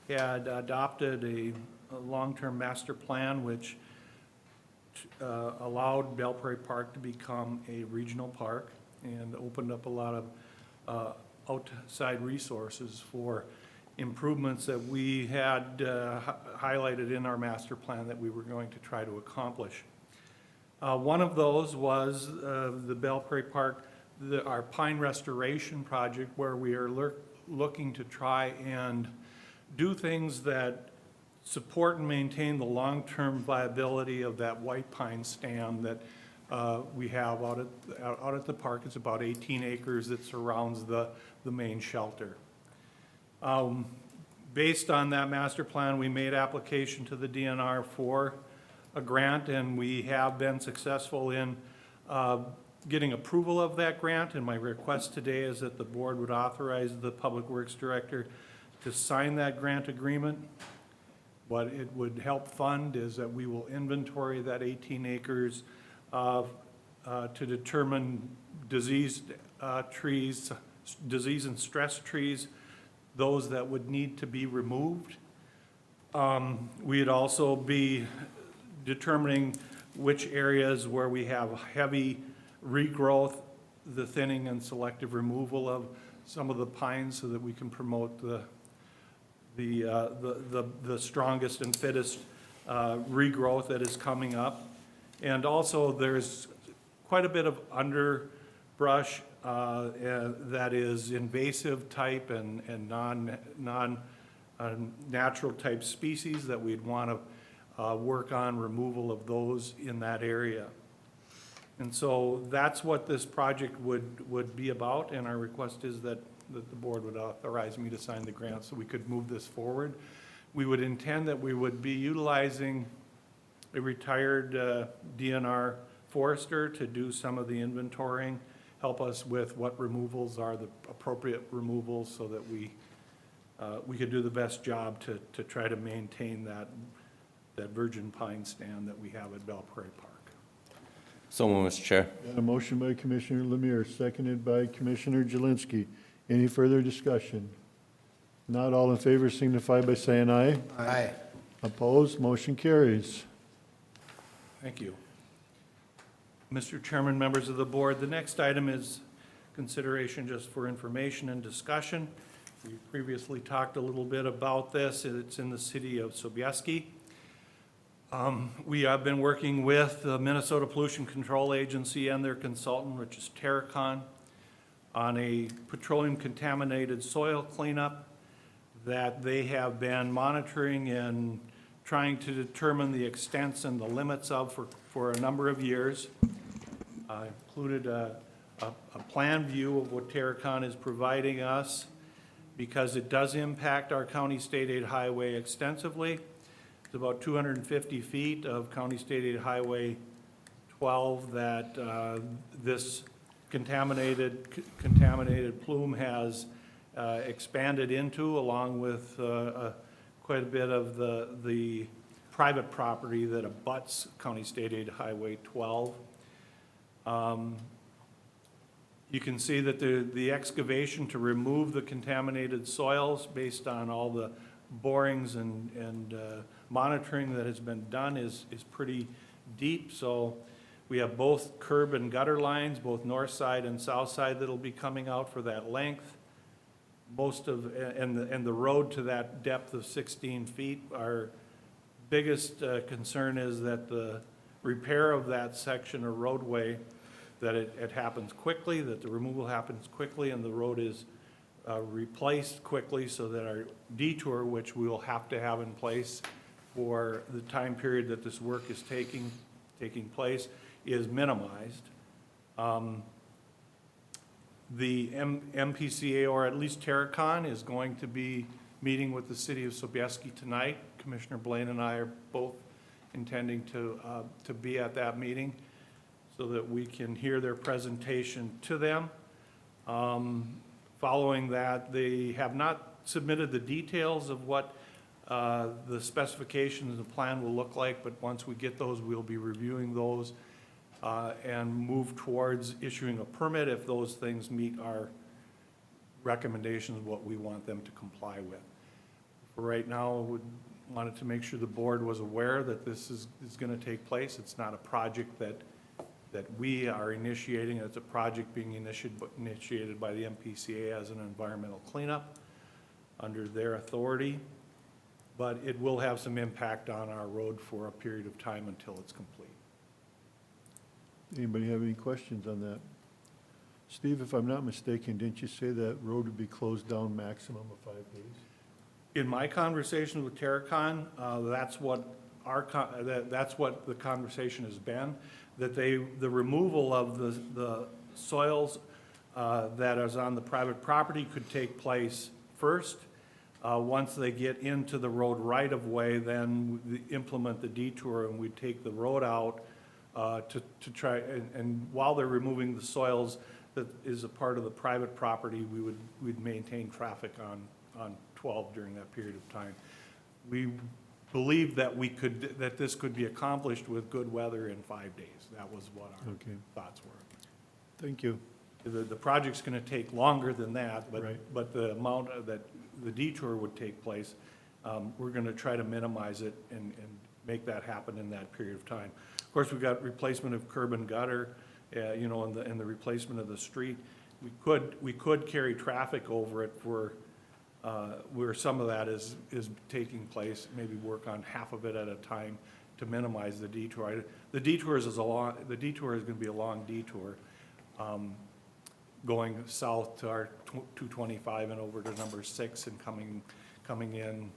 had adopted a long-term master plan which allowed Belle Prairie Park to become a regional park and opened up a lot of outside resources for improvements that we had highlighted in our master plan that we were going to try to accomplish. One of those was the Belle Prairie Park, our pine restoration project, where we are looking to try and do things that support and maintain the long-term viability of that white pine stand that we have out at the park. It's about 18 acres that surrounds the main shelter. Based on that master plan, we made application to the DNR for a grant, and we have been successful in getting approval of that grant, and my request today is that the board would authorize the Public Works Director to sign that grant agreement. What it would help fund is that we will inventory that 18 acres to determine diseased trees, disease and stress trees, those that would need to be removed. We'd also be determining which areas where we have heavy regrowth, the thinning and selective removal of some of the pines so that we can promote the strongest and fittest regrowth that is coming up. And also, there's quite a bit of underbrush that is invasive type and natural type species that we'd want to work on removal of those in that area. And so that's what this project would be about, and our request is that the board would authorize me to sign the grant so we could move this forward. We would intend that we would be utilizing a retired DNR forester to do some of the inventorying, help us with what removals are the appropriate removals so that we could do the best job to try to maintain that virgin pine stand that we have at Belle Prairie Park. So moved, Mr. Chair. Got a motion by Commissioner Lemire, seconded by Commissioner Jelinski. Any further discussion? Not all in favor signify by saying aye. Aye. Opposed, motion carries. Thank you. Mr. Chairman, members of the board, the next item is consideration just for information and discussion. We previously talked a little bit about this. It's in the city of Sobieski. We have been working with the Minnesota Pollution Control Agency and their consultant, which is Terracon, on a petroleum contaminated soil cleanup that they have been monitoring and trying to determine the extents and the limits of for a number of years. I included a plan view of what Terracon is providing us because it does impact our county state aid highway extensively. It's about 250 feet of County State Aid Highway 12 that this contaminated plume has expanded into, along with quite a bit of the private property that abuts County State Aid Highway 12. You can see that the excavation to remove the contaminated soils based on all the borings and monitoring that has been done is pretty deep. So we have both curb and gutter lines, both north side and south side, that'll be coming out for that length. And the road to that depth of 16 feet, our biggest concern is that the repair of that section of roadway, that it happens quickly, that the removal happens quickly, and the road is replaced quickly so that our detour, which we will have to have in place for the time period that this work is taking place, is minimized. The MPCA, or at least Terracon, is going to be meeting with the city of Sobieski tonight. Commissioner Blaine and I are both intending to be at that meeting so that we can hear their presentation to them. Following that, they have not submitted the details of what the specifications of the plan will look like, but once we get those, we'll be reviewing those and move towards issuing a permit if those things meet our recommendations, what we want them to comply with. For right now, I wanted to make sure the board was aware that this is going to take place. It's not a project that we are initiating. It's a project being initiated by the MPCA as an environmental cleanup under their authority, but it will have some impact on our road for a period of time until it's complete. Anybody have any questions on that? Steve, if I'm not mistaken, didn't you say that road would be closed down maximum of 5 days? In my conversations with Terracon, that's what the conversation has been, that the removal of the soils that is on the private property could take place first. Once they get into the road right-of-way, then we implement the detour and we take the road out to try, and while they're removing the soils that is a part of the private property, we'd maintain traffic on 12 during that period of time. We believe that that this could be accomplished with good weather in 5 days. That was what our thoughts were. Thank you. The project's going to take longer than that, Right. but the amount that the detour would take place we're going to try to minimize it and make that happen in that period of time. Of course, we've got replacement of curb and gutter, you know, and the replacement of the street. We could carry traffic over it where some of that is taking place, maybe work on half of it at a time to minimize the detour. The detour is going to be a long detour, going south to our 225 and over to number 6 and coming in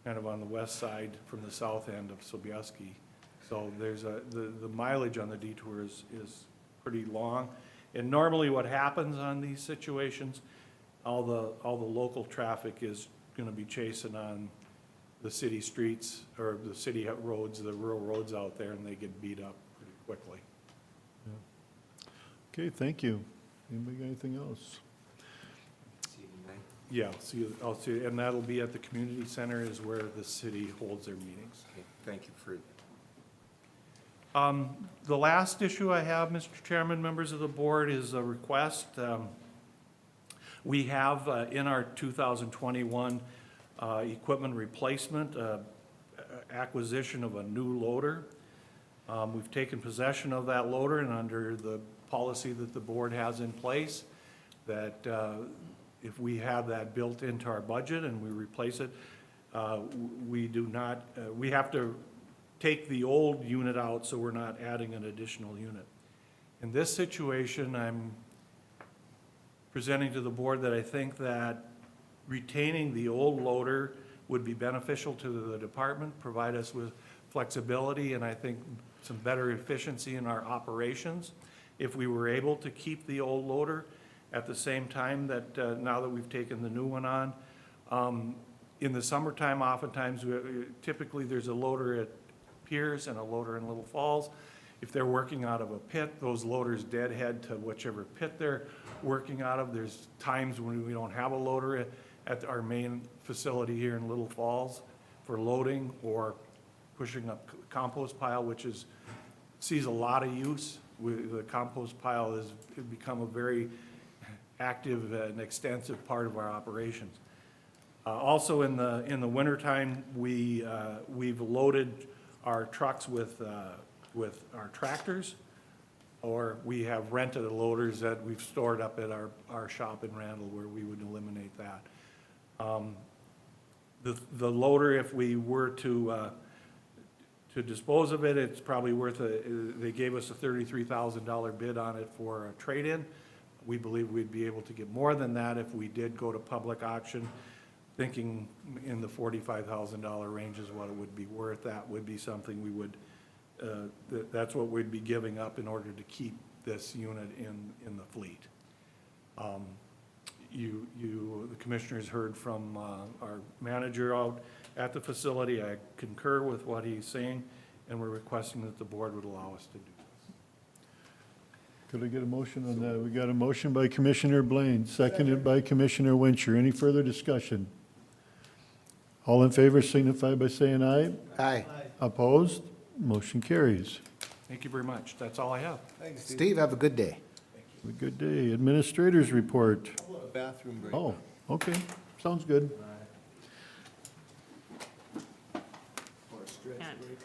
kind of on the west side from the south end of Sobieski. So there's the mileage on the detour is pretty long. And normally what happens on these situations, all the local traffic is gonna be chasing on the city streets or the city roads, the rural roads out there, and they get beat up pretty quickly. Okay, thank you. Anybody got anything else? Yeah, I'll see, and that'll be at the community center is where the city holds their meetings. Thank you for, The last issue I have, Mr. Chairman, members of the board, is a request. We have in our 2021 equipment replacement, acquisition of a new loader. We've taken possession of that loader, and under the policy that the board has in place, that if we have that built into our budget and we replace it, we do not, we have to take the old unit out so we're not adding an additional unit. In this situation, I'm presenting to the board that I think that retaining the old loader would be beneficial to the department, provide us with flexibility and I think some better efficiency in our operations. If we were able to keep the old loader at the same time that now that we've taken the new one on. In the summertime, oftentimes, typically there's a loader at Pierce and a loader in Little Falls. If they're working out of a pit, those loaders deadhead to whichever pit they're working out of. There's times when we don't have a loader at our main facility here in Little Falls for loading or pushing up compost pile, which sees a lot of use. The compost pile has become a very active and extensive part of our operations. Also in the wintertime, we've loaded our trucks with our tractors, or we have rented the loaders that we've stored up at our shop in Randall where we would eliminate that. The loader, if we were to dispose of it, it's probably worth they gave us a $33,000 bid on it for a trade-in. We believe we'd be able to get more than that if we did go to public auction, thinking in the $45,000 range is what it would be worth. That would be something we would, that's what we'd be giving up in order to keep this unit in the fleet. The commissioners heard from our manager out at the facility. I concur with what he's saying, and we're requesting that the board would allow us to do this. Could I get a motion on that? We got a motion by Commissioner Blaine, seconded by Commissioner Wincher. Any further discussion? All in favor signify by saying aye. Aye. Opposed? Motion carries. Thank you very much. That's all I have. Thanks, Steve. Steve, have a good day. Have a good day. Administrators report. A bathroom break. Oh, okay. Sounds good. Or a stretch break.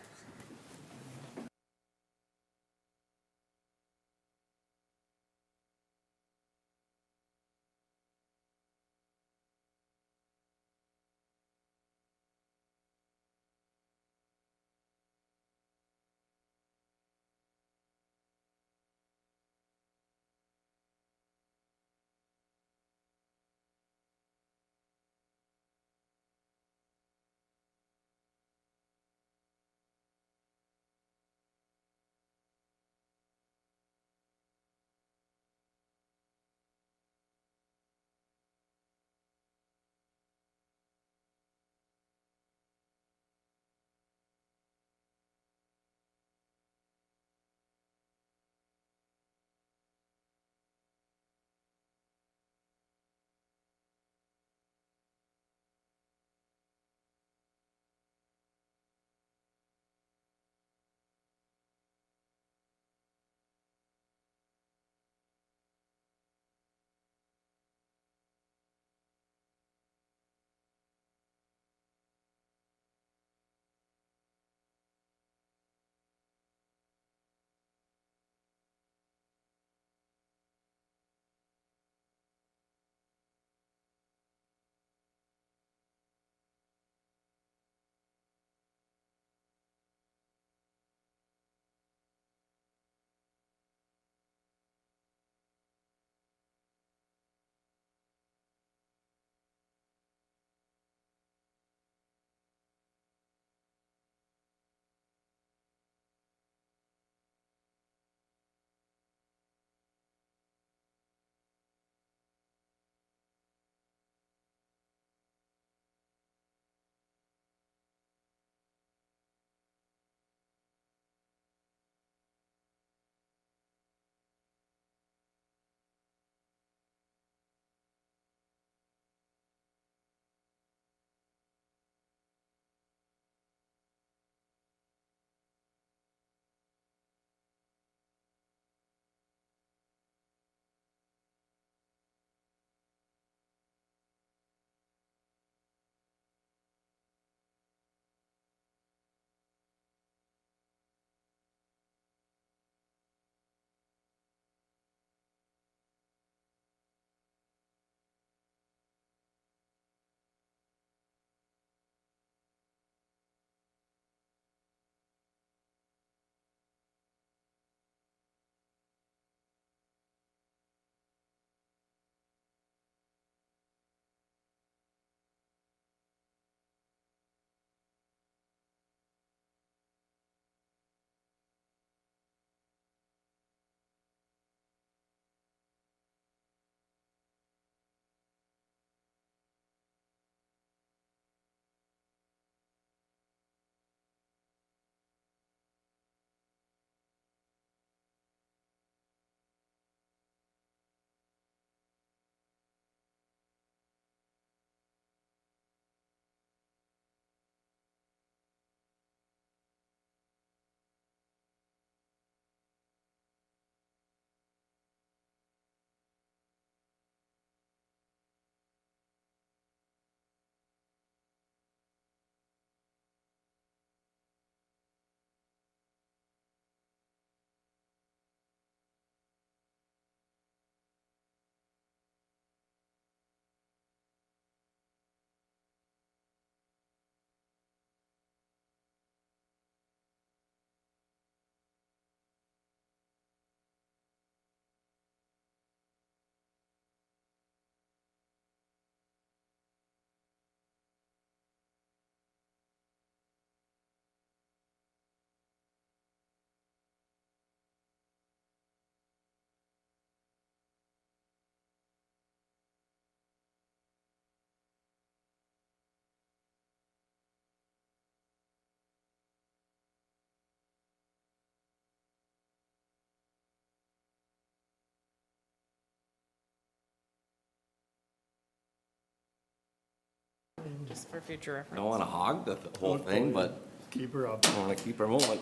just for future I reference. don't want to hog the whole thing, but Keep her up. I want to keep her moving.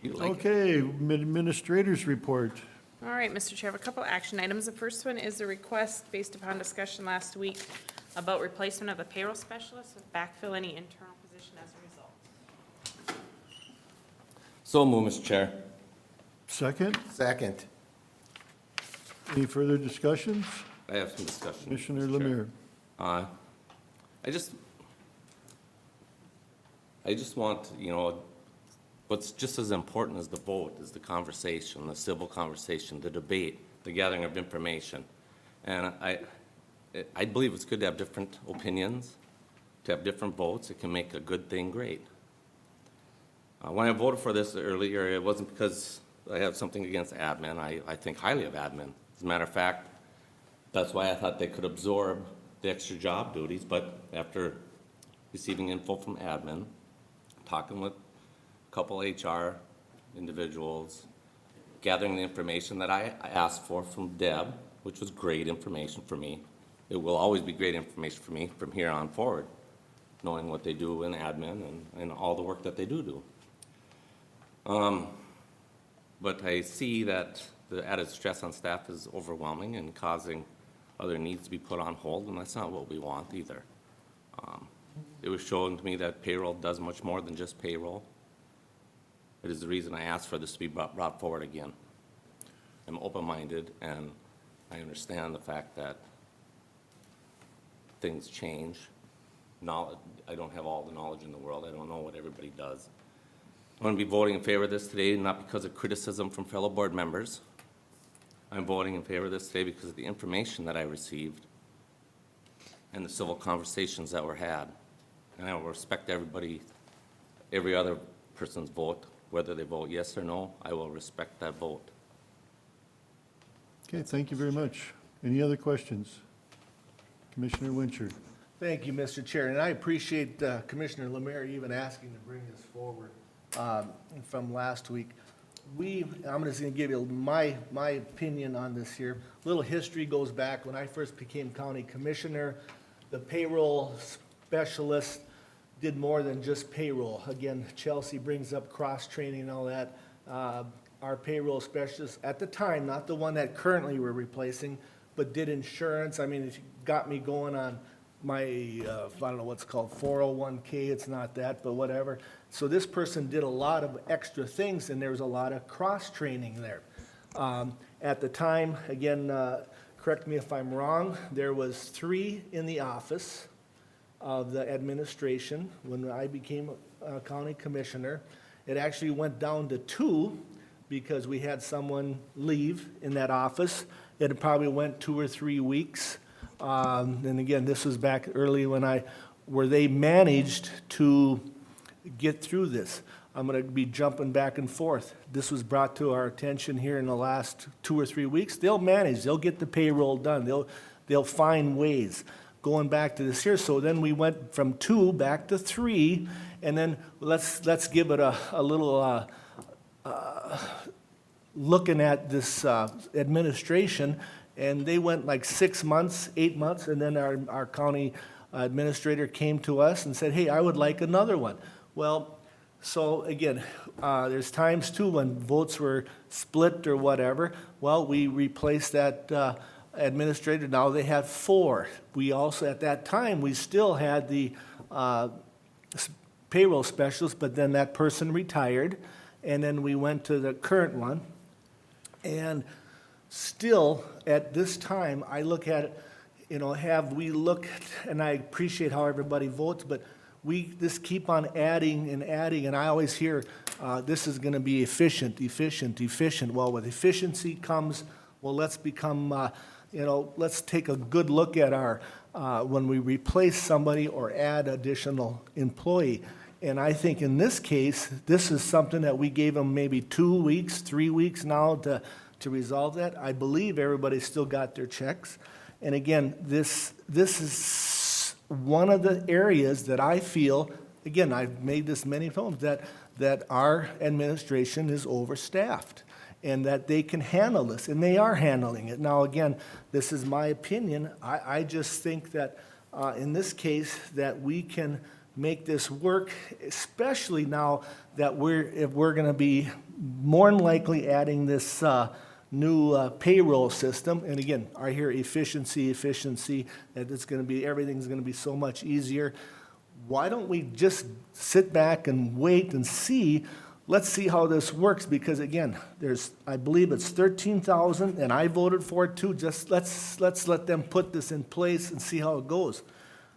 You like it? Okay, administrators report. All right, Mr. Chair, I have a couple action items. The first one is a request based upon discussion last week about replacement of the payroll specialist with backfill any internal position as a result. So move, Mr. Chair. Second, Second. any further discussions? I have some discussion. Commissioner Mr. Chair. Lemire. I just want, what's just as important as the vote is the conversation, the civil conversation, the debate, the gathering of information. And I believe it's good to have different opinions, to have different votes. It can make a good thing great. When I voted for this earlier, it wasn't because I have something against admin. I think highly of admin. As a matter of fact, that's why I thought they could absorb the extra job duties, but after receiving info from admin, talking with a couple HR individuals, gathering the information that I asked for from Deb, which was great information for me. It will always be great information for me from here on forward, knowing what they do in admin and all the work that they do. But I see that the added stress on staff is overwhelming and causing other needs to be put on hold, and that's not what we want either. It was shown to me that payroll does much more than just payroll. It is the reason I asked for this to be brought forward again. I'm open-minded, and I understand the fact that things change. I don't have all the knowledge in the world. I don't know what everybody does. I'm going to be voting in favor of this today, not because of criticism from fellow board members. I'm voting in favor of this today because of the information that I received and the civil conversations that were had. And I will respect every other person's vote, whether they vote yes or no, I will respect that vote. Okay, thank you very much. Any other questions? Commissioner Winchard. Thank you, Mr. Chair, and I appreciate Commissioner Lemire even asking to bring this forward from last week. I'm just going to give you my opinion on this here. A little history goes back when I first became county commissioner. The payroll specialist did more than just payroll. Again, Chelsea brings up cross-training and all that. Our payroll specialist at the time, not the one that currently we're replacing, but did insurance. I mean, it got me going on my, I don't know what's called, 401K, it's not that, but whatever. So this person did a lot of extra things, and there was a lot of cross-training there. At the time, again, correct me if I'm wrong, there was 3 in the office of the administration when I became a county commissioner. It actually went down to 2 because we had someone leave in that office. It probably went 2 or 3 weeks. And again, this was back early where they managed to get through this. I'm going to be jumping back and forth. This was brought to our attention here in the last 2 or 3 weeks. They'll manage. They'll get the payroll done. They'll find ways. Going back to this here, so then we went from 2 back to 3, and then let's give it a little looking at this administration. And they went like 6 months, 8 months, and then our county administrator came to us and said, hey, I would like another one. Well, so again, there's times too when votes were split or whatever. Well, we replaced that administrator. Now they have 4. We also, at that time, we still had the payroll specialist, but then that person retired. And then we went to the current one. And still, at this time, I look at it, have we looked, and I appreciate how everybody votes, but we just keep on adding, and I always hear, this is going to be efficient. Well, with efficiency comes, well, let's become, let's take a good look at when we replace somebody or add additional employee. And I think in this case, this is something that we gave them maybe 2 weeks, 3 weeks now to resolve that. I believe everybody still got their checks. And again, this is one of the areas that I feel, again, I've made this many times, that our administration is overstaffed and that they can handle this, and they are handling it. Now, again, this is my opinion. I just think that in this case, that we can make this work, especially now that if we're gonna be more than likely adding this new payroll system. And again, I hear efficiency, that it's gonna be, everything's gonna be so much easier. Why don't we just sit back and wait and see? Let's see how this works, because again, I believe it's 13,000, and I voted for it too. Just let's let them put this in place and see how it goes.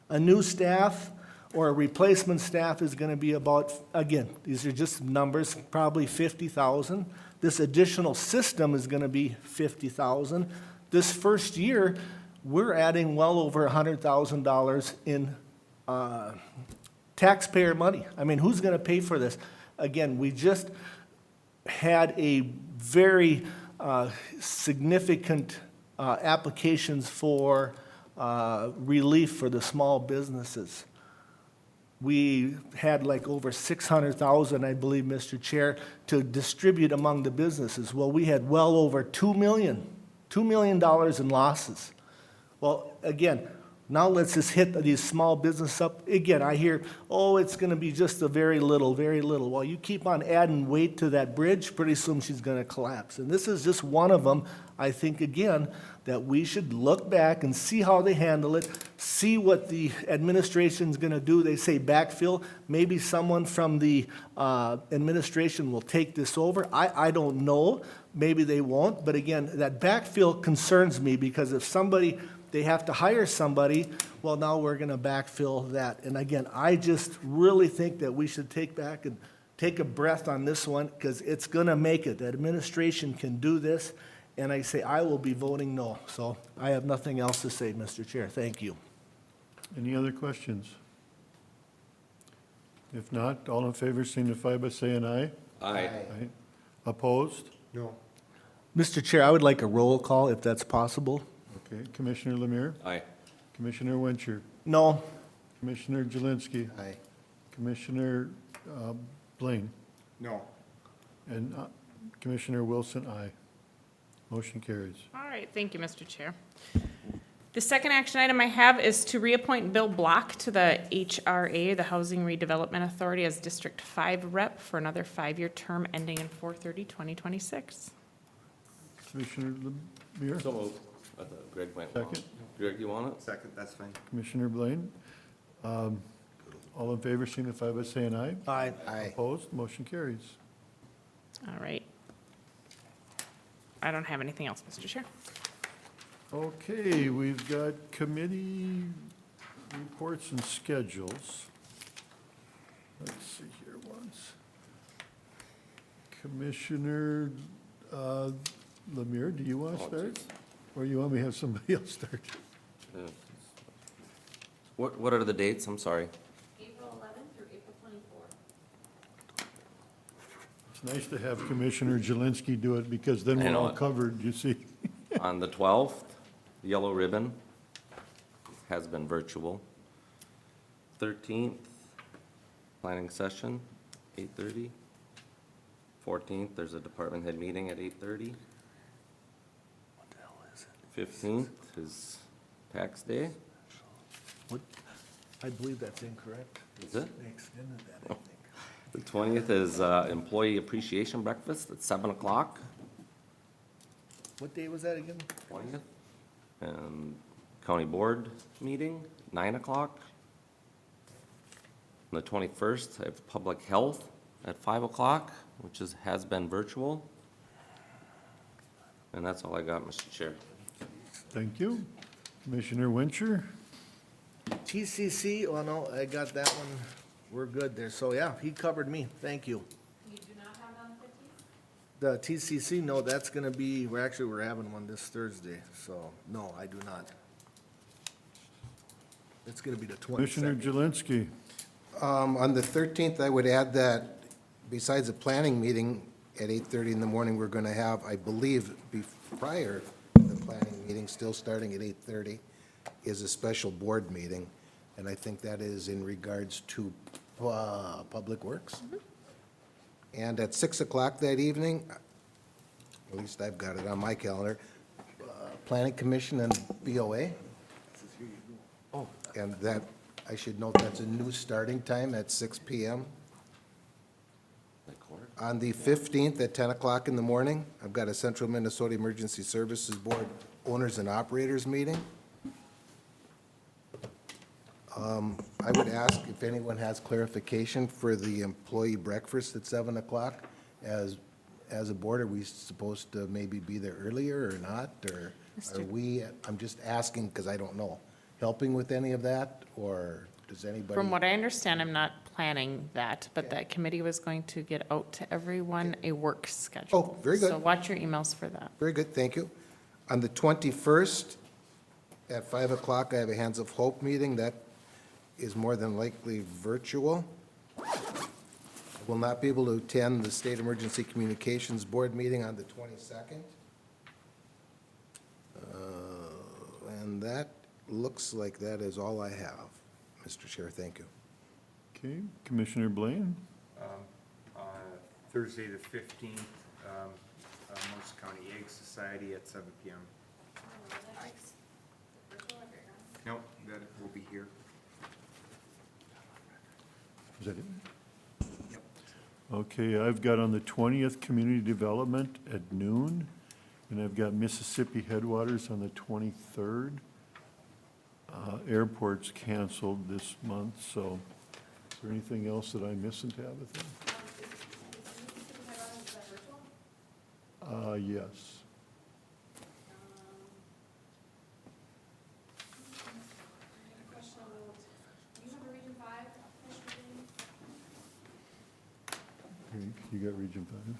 A new staff or a replacement staff is gonna be about, again, these are just numbers, probably 50,000. This additional system is gonna be 50,000. This first year, we're adding well over $100,000 in taxpayer money. I mean, who's gonna pay for this? Again, we just had a very significant applications for relief for the small businesses. We had like over 600,000, I believe, Mr. Chair, to distribute among the businesses. Well, we had well over $2 million in losses. Well, again, now let's just hit these small business up. Again, I hear, oh, it's gonna be just a very little, very little. Well, you keep on adding weight to that bridge, pretty soon she's gonna collapse. And this is just one of them, I think, again, that we should look back and see how they handle it, see what the administration's gonna do. They say backfill. Maybe someone from the administration will take this over. I don't know. Maybe they won't. But again, that backfill concerns me, because if they have to hire somebody, well, now we're gonna backfill that. And again, I just really think that we should take a breath on this one, because it's gonna make it. The administration can do this, and I say I will be voting no. So I have nothing else to say, Mr. Chair. Thank you. Any other questions? If not, all in favor signify by saying aye. Aye. Aye. Opposed? No. Mr. Chair, I would like a roll call if that's possible. Okay, Commissioner Lemire? Aye. Commissioner Wincher? No. Commissioner Jelinski? Aye. Commissioner Blaine? No. And Commissioner Wilson, aye. Motion carries. All right, thank you, Mr. Chair. The second action item I have is to reappoint Bill Block to the HRA, the Housing Redevelopment Authority, as District 5 rep for another 5-year term ending in 4/30/2026. Commissioner Lemire? So moved. I thought Greg might want it. Second. Greg, you want it? Second, that's fine. Commissioner Blaine? All in favor signify by saying aye. Aye. Aye. Opposed? Motion carries. All right. I don't have anything else, Mr. Chair. Okay, we've got committee reports and schedules. Let's see here once. Commissioner Lemire, do you want to Oh, start? geez. Or you want me to have somebody else start? Yeah. What are the dates? I'm sorry. April 11th through April 24th. It's nice to have Commissioner Jelinski do it, because then I we're know all it. covered, you see. On the 12th, Yellow Ribbon has been virtual. 13th, planning session, 8:30. 14th, there's a department head meeting at 8:30. What the hell is it? 15th is tax day. I believe that's incorrect. Is it? They extended that, I think. The 20th is employee appreciation breakfast at 7 o'clock. What day was that again? 20th. And county board meeting, 9 o'clock. On the 21st, I have public health at 5 o'clock, which has been virtual. And that's all I got, Mr. Chair. Thank you. Commissioner Wincher? TCC, oh no, I got that one. We're good there. So yeah, he covered me. Thank you. You do not have it on the 15th? The TCC, no, that's gonna be, we're having one this Thursday, so, no, I do not. It's gonna be the 22nd. Commissioner Jelinski? On the 13th, I would add that besides the planning meeting at 8:30 in the morning, we're going to have, I believe, prior to the planning meeting, still starting at 8:30, is a special board meeting. And I think that is in regards to Public Works. And at 6 o'clock that evening, at least I've got it on my calendar, Planning Commission and BOA. Oh, And that, I should note, that's a new starting time at 6 PM. On the 15th at 10 o'clock in the morning, I've got a Central Minnesota Emergency Services Board Owners and Operators meeting. I would ask if anyone has clarification for the employee breakfast at 7 o'clock. As a board, are we supposed to maybe be there earlier or not? Or are we, I'm just asking because I don't know, helping with any of that? Or does anybody? From what I understand, I'm not planning that, but that committee was going to get out to everyone a work schedule. Oh, very good. So watch your emails for that. Very good, thank you. On the 21st, at 5 o'clock, I have a Hands of Hope meeting. That is more than likely virtual. I will not be able to attend the State Emergency Communications Board meeting on the 22nd. And that looks like that is all I have, Mr. Chair, thank you. Okay, Commissioner Blaine? Thursday, the 15th, Morrison County Egg Society at 7 PM. No, that will be here. Is that it? Okay, I've got on the 20th, Community Development at noon, and I've got Mississippi Headwaters on the 23rd. Airport's canceled this month, so is there anything else that I missed, Tabitha? Yes. Okay, you got Region 5?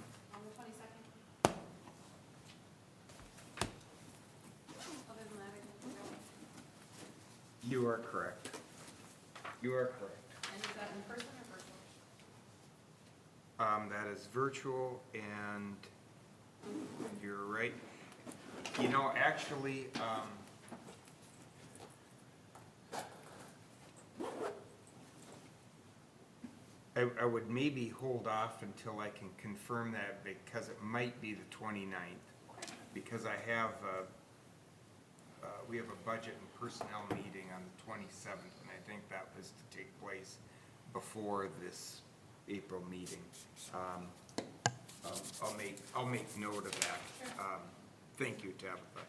You are correct. You are correct. And is that in person or virtual? That is virtual, and you're right. You know, actually, I would maybe hold off until I can confirm that, because it might be the 29th. Because I have, we have a budget and personnel meeting on the 27th, and I think that was to take place before this April meeting. I'll make note of that. Thank you, Tabitha.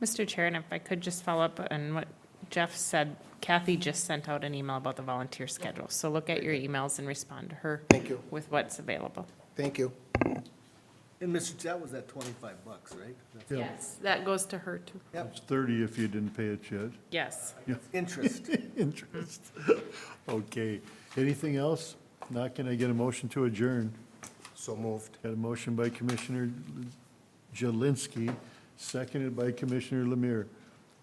Mr. Chair, and if I could just follow up on what Jeff said, Kathy just sent out an email about the volunteer schedule. So look at your emails and respond to her. Thank you. With what's available. Thank you. And Mr. That was at $25, right? That's- Yeah. Yes, that goes to her too. It's 30 if you didn't pay it yet. Yes. Yeah. Interest. Interest. Okay, anything else? Not, can I get a motion to adjourn? So moved. Got a motion by Commissioner Jelinski, seconded by Commissioner Lemire.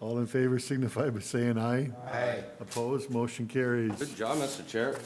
All in favor signify by saying aye. Aye. Opposed, motion carries. Good job, Mr. Chair.